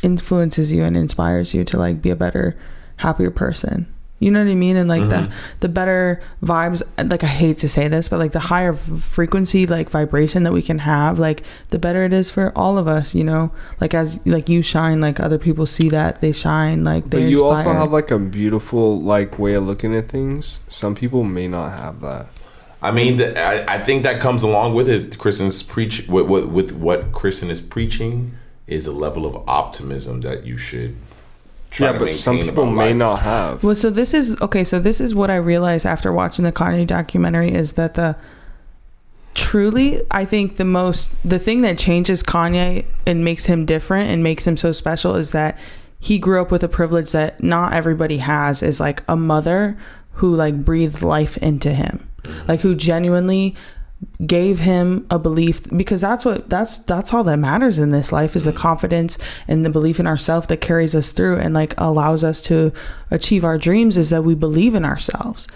influences you and inspires you to like be a better, happier person. You know what I mean? And like the better vibes, like I hate to say this, but like the higher frequency, like vibration that we can have, like the better it is for all of us, you know? Like as like you shine, like other people see that, they shine, like they're But you inspired. also have like a beautiful like way of looking at things. Some people may not have that. I mean, I think that comes along with it. Kristen's with what Kristen is preaching is a level of optimism that you should try to maintain. But some people may not have. Well, so this is what I realized after watching the Kanye documentary is that I think the thing that changes Kanye and makes him different and makes him so special is that he grew up with a privilege that not everybody has, is like a mother who like breathed life into him, like who genuinely gave him a belief, because that's all that matters in this life, is the confidence and the belief in ourselves that carries us through and like allows us to achieve our dreams, is that we believe in ourselves.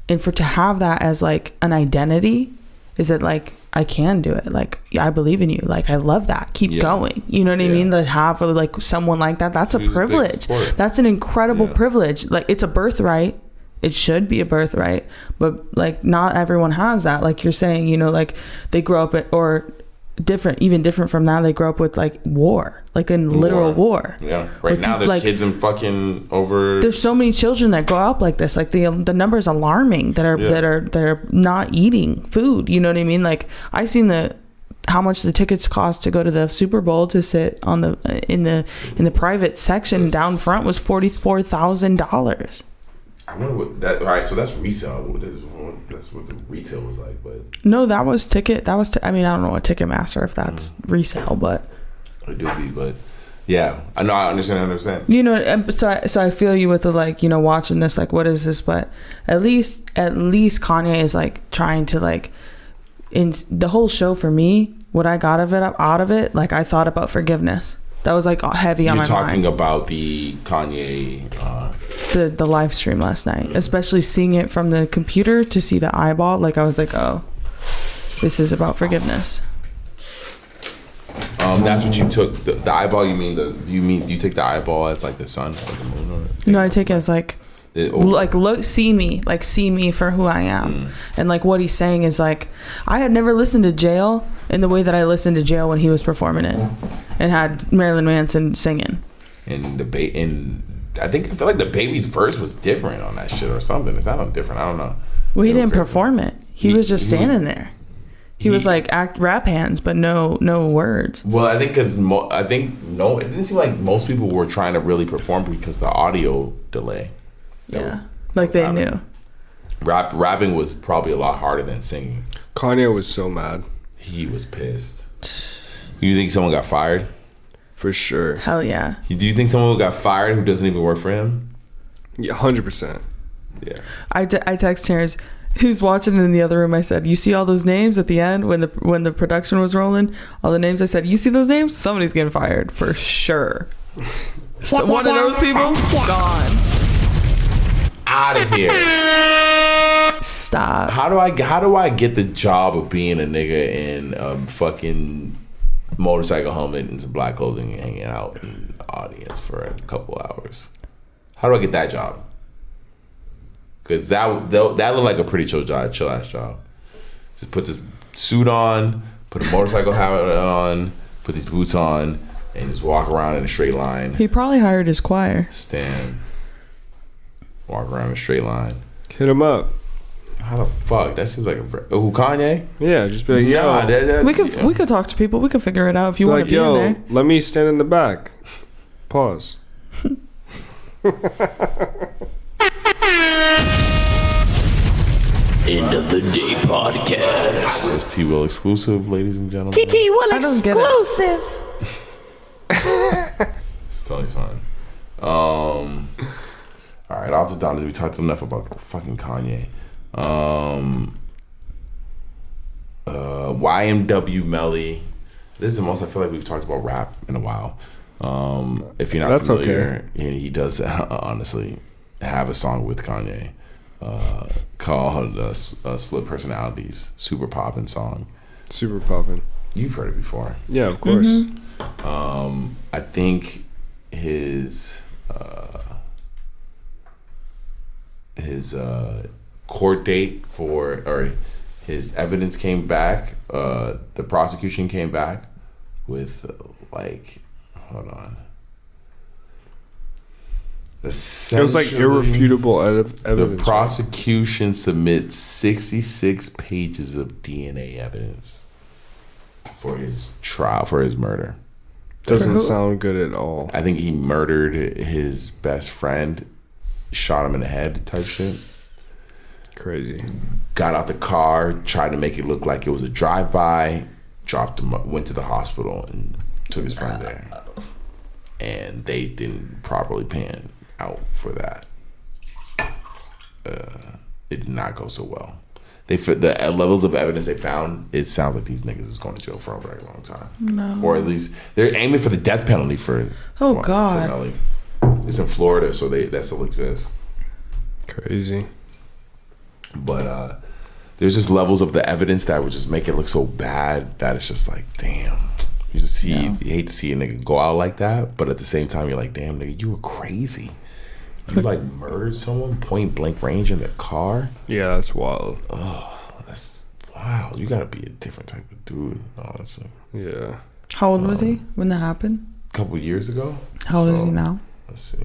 And to have that as like an identity is that like, I can do it. Like, I believe in you. Like, I love that. Keep going. You know what I mean? To have like someone like that, that's a privilege. That's an incredible privilege. Like, it's a birthright. It should be a birthright, but like not everyone has that. Like you're saying, you know, like they grow up even different from that. They grow up with like war, like in literal war. Yeah. Right now there's like, kids in fucking over. There's so many children that grow up like this. Like the number is alarming that are not eating food. You know what I mean? Like I seen how much the tickets cost to go to the Super Bowl to sit on in the private section down front was $44,000. I wonder what that. All right, so that's resale. That's what the retail was like, but no, that was ticket. I mean, I don't know what Ticketmaster if that's resale, but it do be. But yeah, I know. I understand. You know, so I feel you with the like, you know, watching this, like, what is this? But at least Kanye is like trying to like, in the whole show for me, what I got out of it, like I thought about forgiveness. That was like heavy on my mind. You're talking about the Kanye. The live stream last night, especially seeing it from the computer to see the eyeball, like I was like, oh, this is about forgiveness. That's what you took the eyeball. You mean do you take the eyeball as like the sun or the moon? No, I take it as like see me for who I am. And like what he's saying is like, I had never listened to Jail in the way that I listened to Jail when he was performing it and had Marilyn Manson singing. And I feel like the baby's verse was different on that shit or something. It's not different. I don't know. Well, he didn't perform it. He was just standing there. He was like rap hands, but no words. Well, I think because it didn't seem like most people were trying to really perform because the audio delay. They knew. Rapping was probably a lot harder than singing. Kanye was so mad. He was pissed. You think someone got fired? For sure. Hell yeah. Do you think someone got fired who doesn't even work for him? Yeah, 100%. Yeah. I text Terrence, who's watching in the other room. I said, you see all those names at the end when the production was rolling? All the names. I said, you see those names? Somebody's getting fired for sure. So one of those people gone. Out of here. Stop. How do I get the job of being a nigga in a fucking motorcycle helmet and some black clothing and hanging out in the audience for a couple hours? How do I get that job? Because that looked like a pretty chill ass job. Just put this suit on, put a motorcycle helmet on, put these boots on, and just walk around in a straight line. He probably hired his choir. Stand. Walk around in a straight line. Hit him up. How the fuck? That seems like who, Kanye? Yeah, just be like, yo. We could talk to people. We could figure it out if you want to be in there. Let me stand in the back. Pause. End of the Day podcast. It's T-Will exclusive, ladies and gentlemen. T-Will exclusive. It's totally fine. All right, off the dollars. We talked enough about fucking Kanye. YMW Melly. This is the most I feel like we've talked about rap in a while. If you're not familiar, okay. He does honestly have a song with Kanye called Split Personalities. Super poppin' song. Super poppin'. You've heard it before. Yeah, of course. Mm-hmm. I think his court date or his evidence came back. The prosecution came back with hold on. It was like irrefutable evidence. The prosecution submits 66 pages of DNA evidence for his trial, for his murder. Doesn't sound good at all. I think he murdered his best friend, shot him in the head type shit. Crazy. Got out the car, tried to make it look like it was a drive-by, dropped him, went to the hospital and took his friend there. And they didn't properly pan out for that. It did not go so well. The levels of evidence they found, it sounds like these niggas is going to jail for a very long time. No. Or at least they're aiming for the death penalty for. Oh God. For it's in Florida, so that still exists. Crazy. But there's just levels of the evidence that would just make it look so bad that it's just like, damn. You just see, you hate to see a nigga go out like that, but at the same time, you're like, damn, nigga, you were crazy. You like murdered someone point blank range in their car. Yeah, that's wild. Oh, that's wild. You gotta be a different type of dude, honestly. Yeah. How old was he when that happened? A couple years ago. How old is he now? Let's see.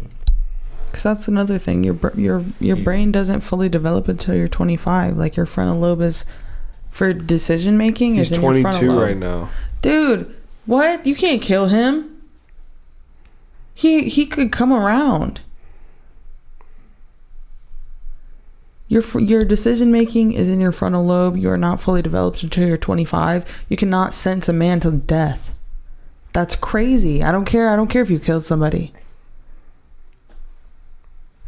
Because that's another thing. Your brain doesn't fully develop until you're 25. Like your frontal lobe is for decision making. He's 22 right now. Dude, what? You can't kill him. He could come around. Your decision making is in your frontal lobe. You are not fully developed until you're 25. You cannot sentence a man to death. That's crazy. I don't care. I don't care if you killed somebody.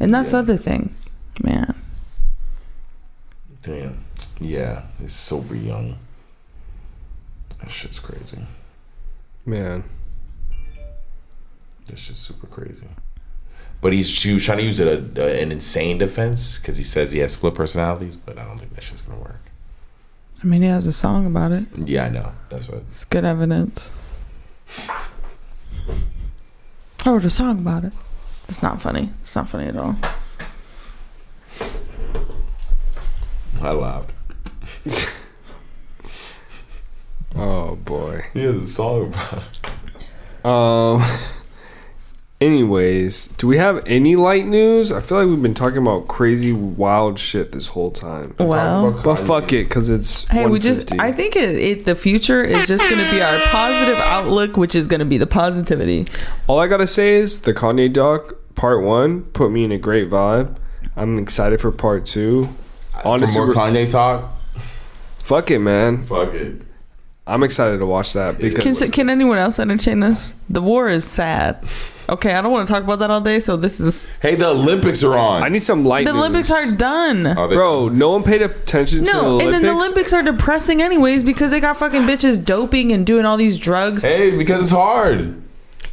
And that's the other thing, man. Damn. Yeah, he's super young. That shit's crazy. Man. That shit's super crazy. But he was trying to use it an insane defense because he says he has split personalities, but I don't think that shit's gonna work. I mean, he has a song about it. Yeah, I know. That's what. It's good evidence. I wrote a song about it. It's not funny. It's not funny at all. I laughed. Oh boy. He has a song about it. Anyways, do we have any light news? I feel like we've been talking about crazy, wild shit this whole time. Well, but fuck it, because it's. Hey, I think the future is just going to be our positive outlook, which is going to be the positivity. All I gotta say is the Kanye doc part 1 put me in a great vibe. I'm excited for part 2. Honestly, for more Kanye talk. Fuck it, man. Fuck it. I'm excited to watch that because. Can anyone else entertain us? The war is sad. Okay, I don't want to talk about that all day, so this is... Hey, the Olympics are on. I need some light news. The Olympics are done. Bro, no one paid attention to the Olympics. And then the Olympics are depressing anyways because they got fucking bitches doping and doing all these drugs. Hey, because it's hard.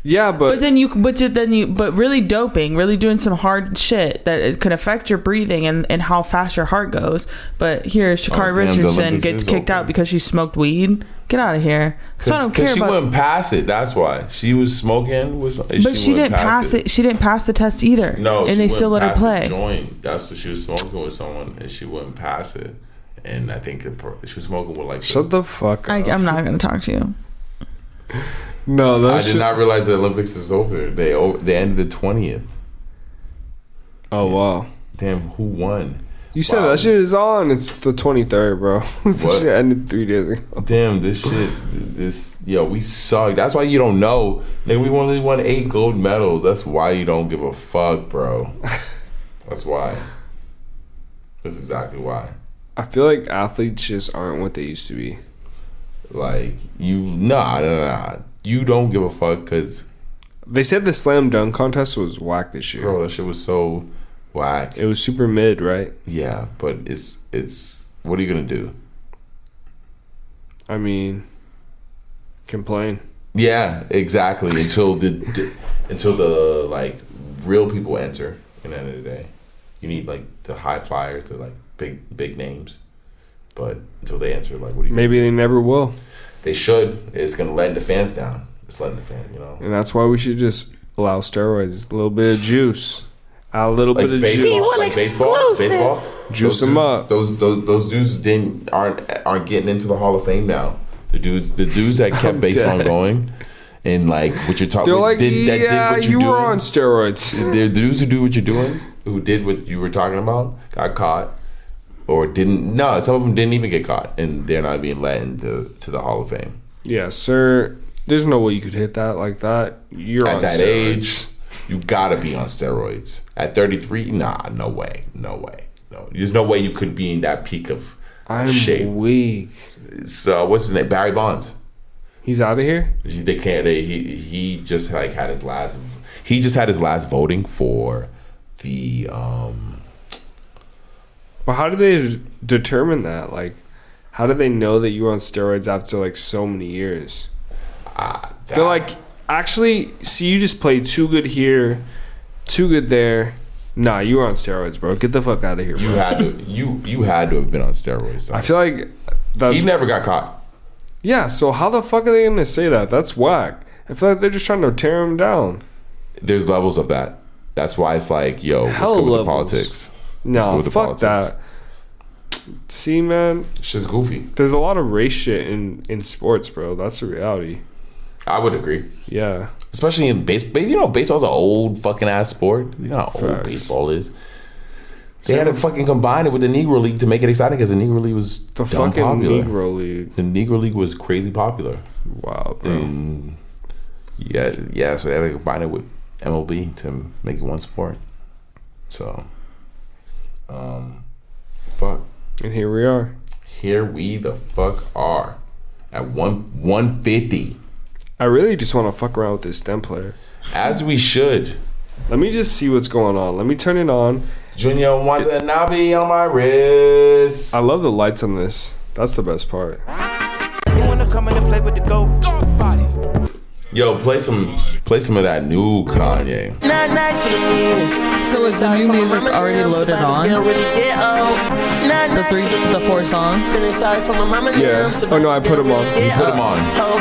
Yeah, but really doping, really doing some hard shit that it could affect your breathing and how fast your heart goes. But here, Sha'Carri Richardson gets kicked out because she smoked weed. Get out of here. So I don't care she wouldn't pass it. That's why she was smoking. But she didn't pass it. She didn't pass the test either. No, and they still let her play. That's what she was smoking with someone, and she wouldn't pass it. And I think she was smoking with like. Shut the fuck up. I'm not gonna talk to you. No, I did not realize the Olympics is over. They ended the 20th. Oh wow! Damn, who won? You said that shit is on. It's the 23rd, bro. This shit ended 3 days ago. Damn, this shit. We suck. That's why you don't know. Nigga, we only won 8 gold medals. That's why you don't give a fuck, bro. That's why. That's exactly why. I feel like athletes just aren't what they used to be. Like, nah. You don't give a fuck because... They said the slam dunk contest was whack this year. Bro, that shit was so... whack. It was super mid, right? Yeah, but it's what are you gonna do? I mean, complain. Yeah, exactly. Until the like real people enter. At the end of the day, you need like the high flyers, the like big names. But until they enter, like, what do you? Maybe they never will. They should. It's gonna let the fans down. It's letting the fan, And that's why we should just allow steroids, a little bit of juice. A little bit of juice. Like baseball. Juice them up. Those dudes aren't getting into the Hall of Fame now. The dudes that kept baseball going And like what you're talking, they're like, did what you doing. were on steroids. The dudes who do what you're doing, who did what you were talking about, got caught, or didn't. No, some of them didn't even get caught, and they're not being let into the Hall of Fame. Yeah, sir. There's no way you could hit that like that. You're at on that steroids. age. You gotta be on steroids. At 33, nah, no way. No, there's no way you could be in that peak of shape. I'm weak. So what's his name? Barry Bonds. He's out of here. They can't. He just like had his last. He just had his last voting for the. But how do they determine that? Like, how do they know that you were on steroids after like so many years? They're like, actually, see, you just played too good here, too good there. Nah, you were on steroids, bro. Get the fuck out of here, bro. You had to have been on steroids. Though. I feel like he never got caught. Yeah, so how the fuck are they gonna say that? That's whack. I feel like they're just trying to tear him down. There's levels of that. That's why it's like, yo, let's go with the politics. No, fuck that. See, man, shit's goofy. There's a lot of race shit in sports, bro. That's the reality. I would agree. Yeah. Especially in baseball. You know, baseball's an old fucking ass sport. You know how old baseball is. They had to fucking combine it with the Negro League to make it exciting because the Negro League was the fucking popular. Negro League. The Negro League was crazy popular. Wow, bro. And yeah. So they had to combine it with MLB to make it one sport. So, fuck. And here we are. Here we the fuck are at 150. I really just want to fuck around with this stem player. As we should. Let me just see what's going on. Let me turn it on. Junior Watanabe on my wrist. I love the lights on this. That's the best part. Yo, play some of that new Kanye. So is the new music already loaded on? The 4 songs? Yeah. Oh no, I put them on. You put them on. How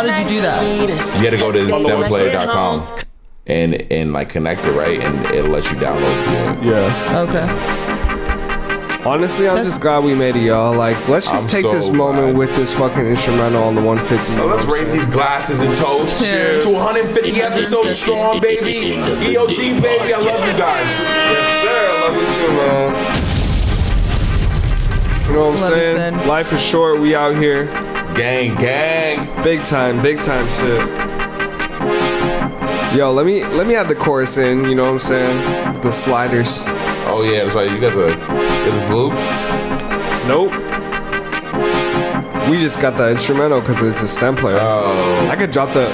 did you do that? You had to go to stemplayer.com and like connect it, right? And it'll let you download it. Yeah. Okay. Honestly, I'm just glad we made it, y'all. Like, let's just take this moment with this fucking instrumental on the 150. Oh, let's raise these glasses and toast. Cheers. To 150 episodes strong, baby. EOD, baby. I love you guys. Yes, sir. I love you too, man. You know what I'm saying? Life is short. We out here. Gang. Big time shit. Yo, let me add the chorus in. You know what I'm saying? The sliders. Oh yeah, that's right. You got this looped? Nope. We just got the instrumental because it's a stem player. Oh. I could drop the.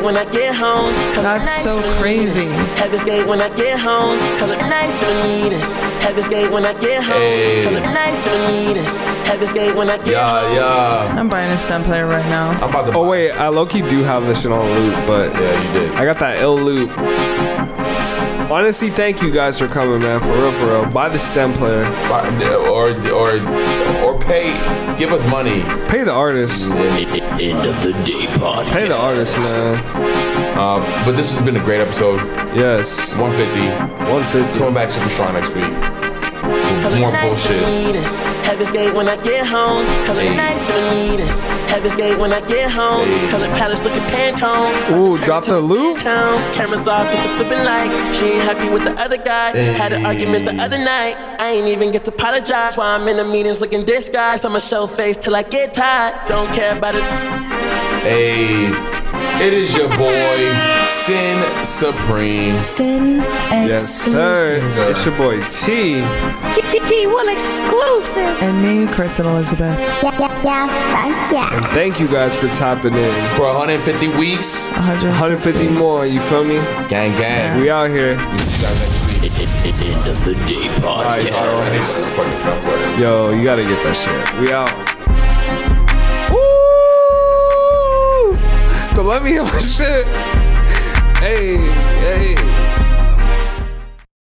When I get home, that's so crazy. Heaven's gate when I get home, color nice and neatest. Heaven's gate when I get home, color nice and neatest. Heaven's gate when I get home. Yeah. I'm buying a stem player right now. I'm about to. Oh wait, I low-key do have this shit on loop, but yeah, you did. I got that ill loop. Honestly, thank you guys for coming, man. For real. Buy the stem player. Or pay. Give us money. Pay the artist. End of the day podcast. Pay the artist, man. But this has been a great episode. Yes. 150. Coming back super strong next week. More bullshit. Heaven's gate when I get home, color nice and neatest. Heaven's gate when I get home, color palace looking Pantone. Ooh, drop the loop. Cameras off, get the flipping lights. She ain't happy with the other guy. Had an argument the other night. I ain't even get to apologize. Why I'm in the meetings looking disguised. I'ma show face till I get tired. Don't care about it. Hey, it is your boy Sin Supreme. Sin exclusive. Yes, sir. It's your boy T. T will exclusive. And me, Kristen Elizabeth. Yeah, thank you. And thank you guys for tapping in. For 150 weeks, 150 more, you feel me? Gang. We out here. We see you guys next week. End of the day podcast. Alright, Yo, you gotta get that shit. We out. Woo! Don't let me hear my shit. Hey.